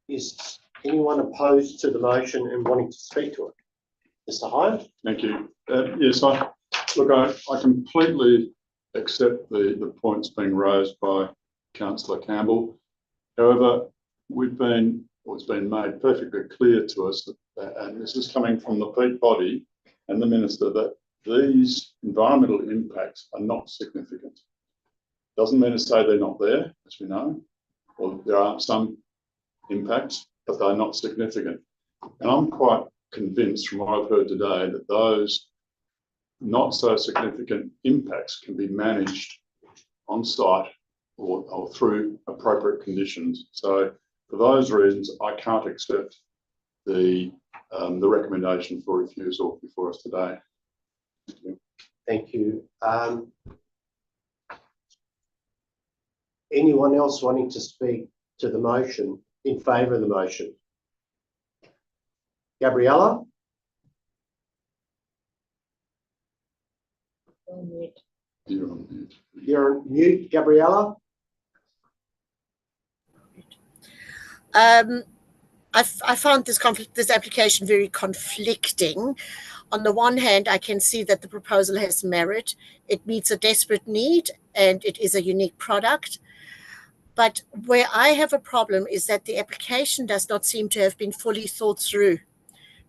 Is anyone opposed to the motion and wanting to speak to it? Mr. Hyatt? Thank you. Yes, I completely accept the points being raised by Councillor Campbell. However, it's been made perfectly clear to us that, and this is coming from the peak body and the Minister, that these environmental impacts are not significant. Doesn't mean to say they're not there, as we know, or there are some impacts, but they're not significant. And I'm quite convinced from what I've heard today that those not so significant impacts can be managed on site or through appropriate conditions. So for those reasons, I can't accept the recommendation for refusal before us today. Thank you. Anyone else wanting to speak to the motion, in favour of the motion? Gabriella? You're on mute. You're on mute, Gabriella. I found this application very conflicting. On the one hand, I can see that the proposal has merit. It meets a desperate need and it is a unique product. But where I have a problem is that the application does not seem to have been fully thought through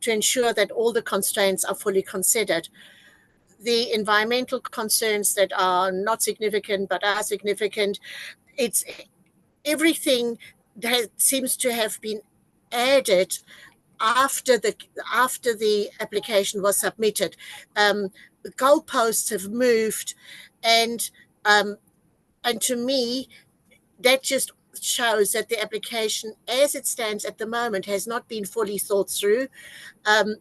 to ensure that all the constraints are fully considered. The environmental concerns that are not significant but are significant, it's everything that seems to have been added after the application was submitted. The goalposts have moved, and to me, that just shows that the application, as it stands at the moment, has not been fully thought through, and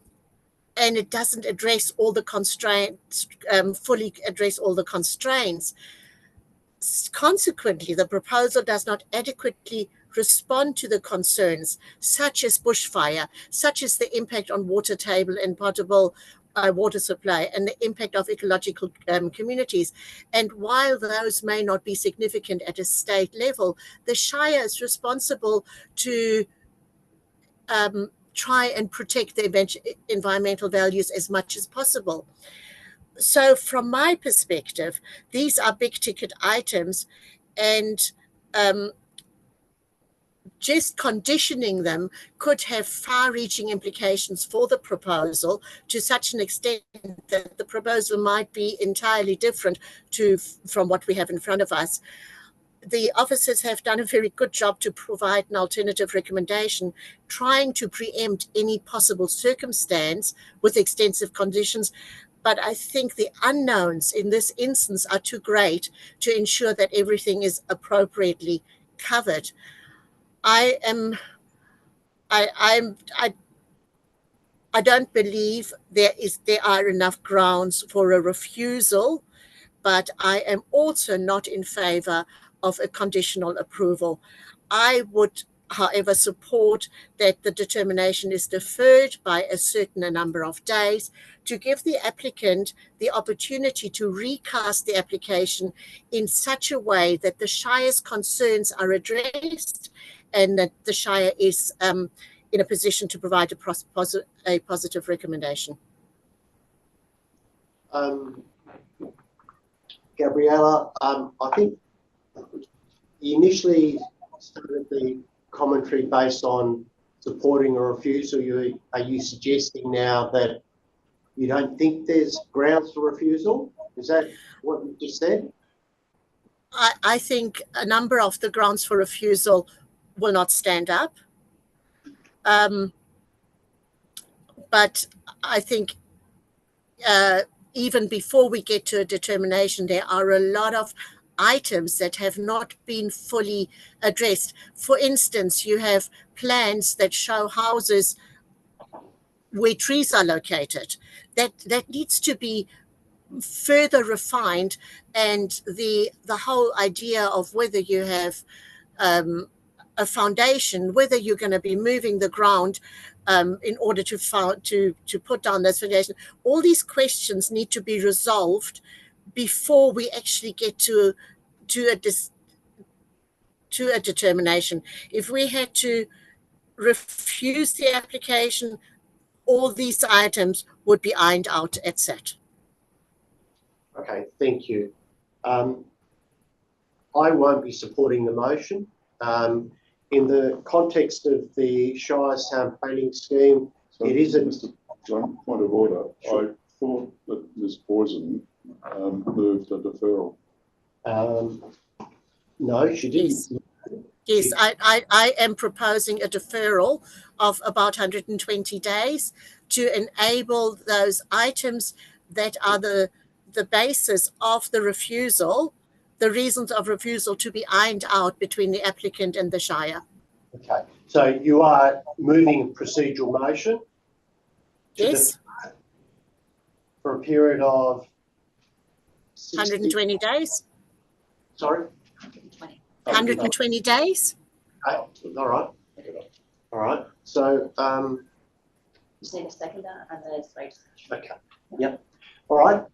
it doesn't address all the constraints, fully address all the constraints. Consequently, the proposal does not adequately respond to the concerns, such as bushfire, such as the impact on water table and potable water supply, and the impact of ecological communities. And while those may not be significant at a state level, the Shire is responsible to try and protect the environmental values as much as possible. So from my perspective, these are big ticket items, and just conditioning them could have far-reaching implications for the proposal, to such an extent that the proposal might be entirely different from what we have in front of us. The officers have done a very good job to provide an alternative recommendation, trying to preempt any possible circumstance with extensive conditions. But I think the unknowns in this instance are too great to ensure that everything is appropriately covered. I don't believe there are enough grounds for a refusal, but I am also not in favor of a conditional approval. I would, however, support that the determination is deferred by a certain number of days to give the applicant the opportunity to recast the application in such a way that the Shire's concerns are addressed and that the Shire is in a position to provide a positive recommendation. Gabriella, I think you initially started the commentary based on supporting a refusal. Are you suggesting now that you don't think there's grounds for refusal? Is that what you just said? I think a number of the grounds for refusal will not stand up. But I think even before we get to a determination, there are a lot of items that have not been fully addressed. For instance, you have plans that show houses where trees are located. That needs to be further refined, and the whole idea of whether you have a foundation, whether you're going to be moving the ground in order to put down this foundation, all these questions need to be resolved before we actually get to a determination. If we had to refuse the application, all these items would be ironed out at SAT. Okay, thank you. I won't be supporting the motion. In the context of the Shire Town Planning Scheme, So, it is a... Mr. John, point of order. I thought that Ms. Poison moved a deferral. No, she didn't. Yes, I am proposing a deferral of about 120 days to enable those items that are the basis of the refusal, the reasons of refusal, to be ironed out between the applicant and the Shire. Okay, so you are moving a procedural motion? Yes. For a period of 120 days? Sorry? 120 days? Okay, all right. All right, so... Just need a seconder and there's right. Okay, yep. All right.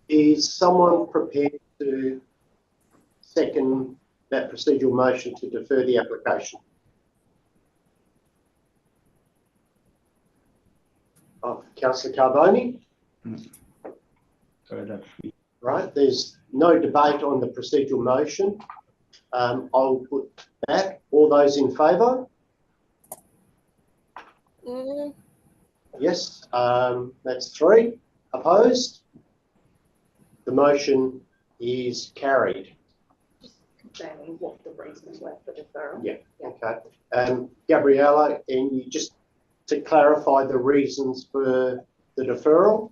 Is someone prepared to second that procedural motion to defer the application? Oh, Councillor Carboni? Right, there's no debate on the procedural motion. I'll put that. All those in favour? Yes, that's 3. Opposed? The motion is carried. Confirming what the reasons were for deferral. Yeah, okay. Gabriella, and you just to clarify the reasons for the deferral?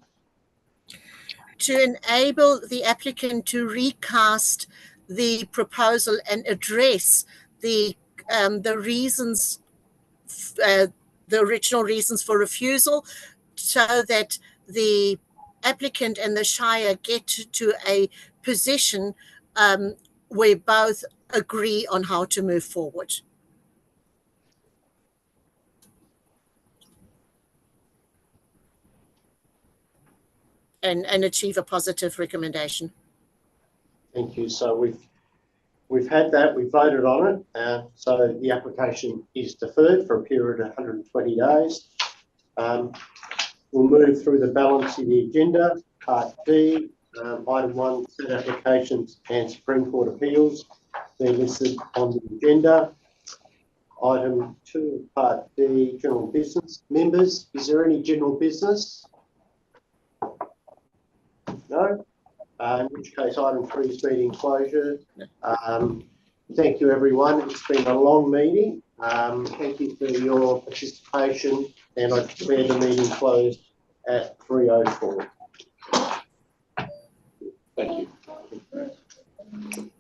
To enable the applicant to recast the proposal and address the reasons, the original reasons for refusal, so that the applicant and the Shire get to a position where both agree on how to move forward. And achieve a positive recommendation. Thank you. So we've had that, we voted on it. So the application is deferred for a period of 120 days. We'll move through the balance of the agenda. Part D, item 1, set applications and Supreme Court appeals. They're listed on the agenda. Item 2, part D, general business. Members, is there any general business? No? In which case, item 3 is meeting closure. Thank you, everyone. It's been a long meeting. Thank you for your participation, and I declare the meeting closed at 3:04. Thank you.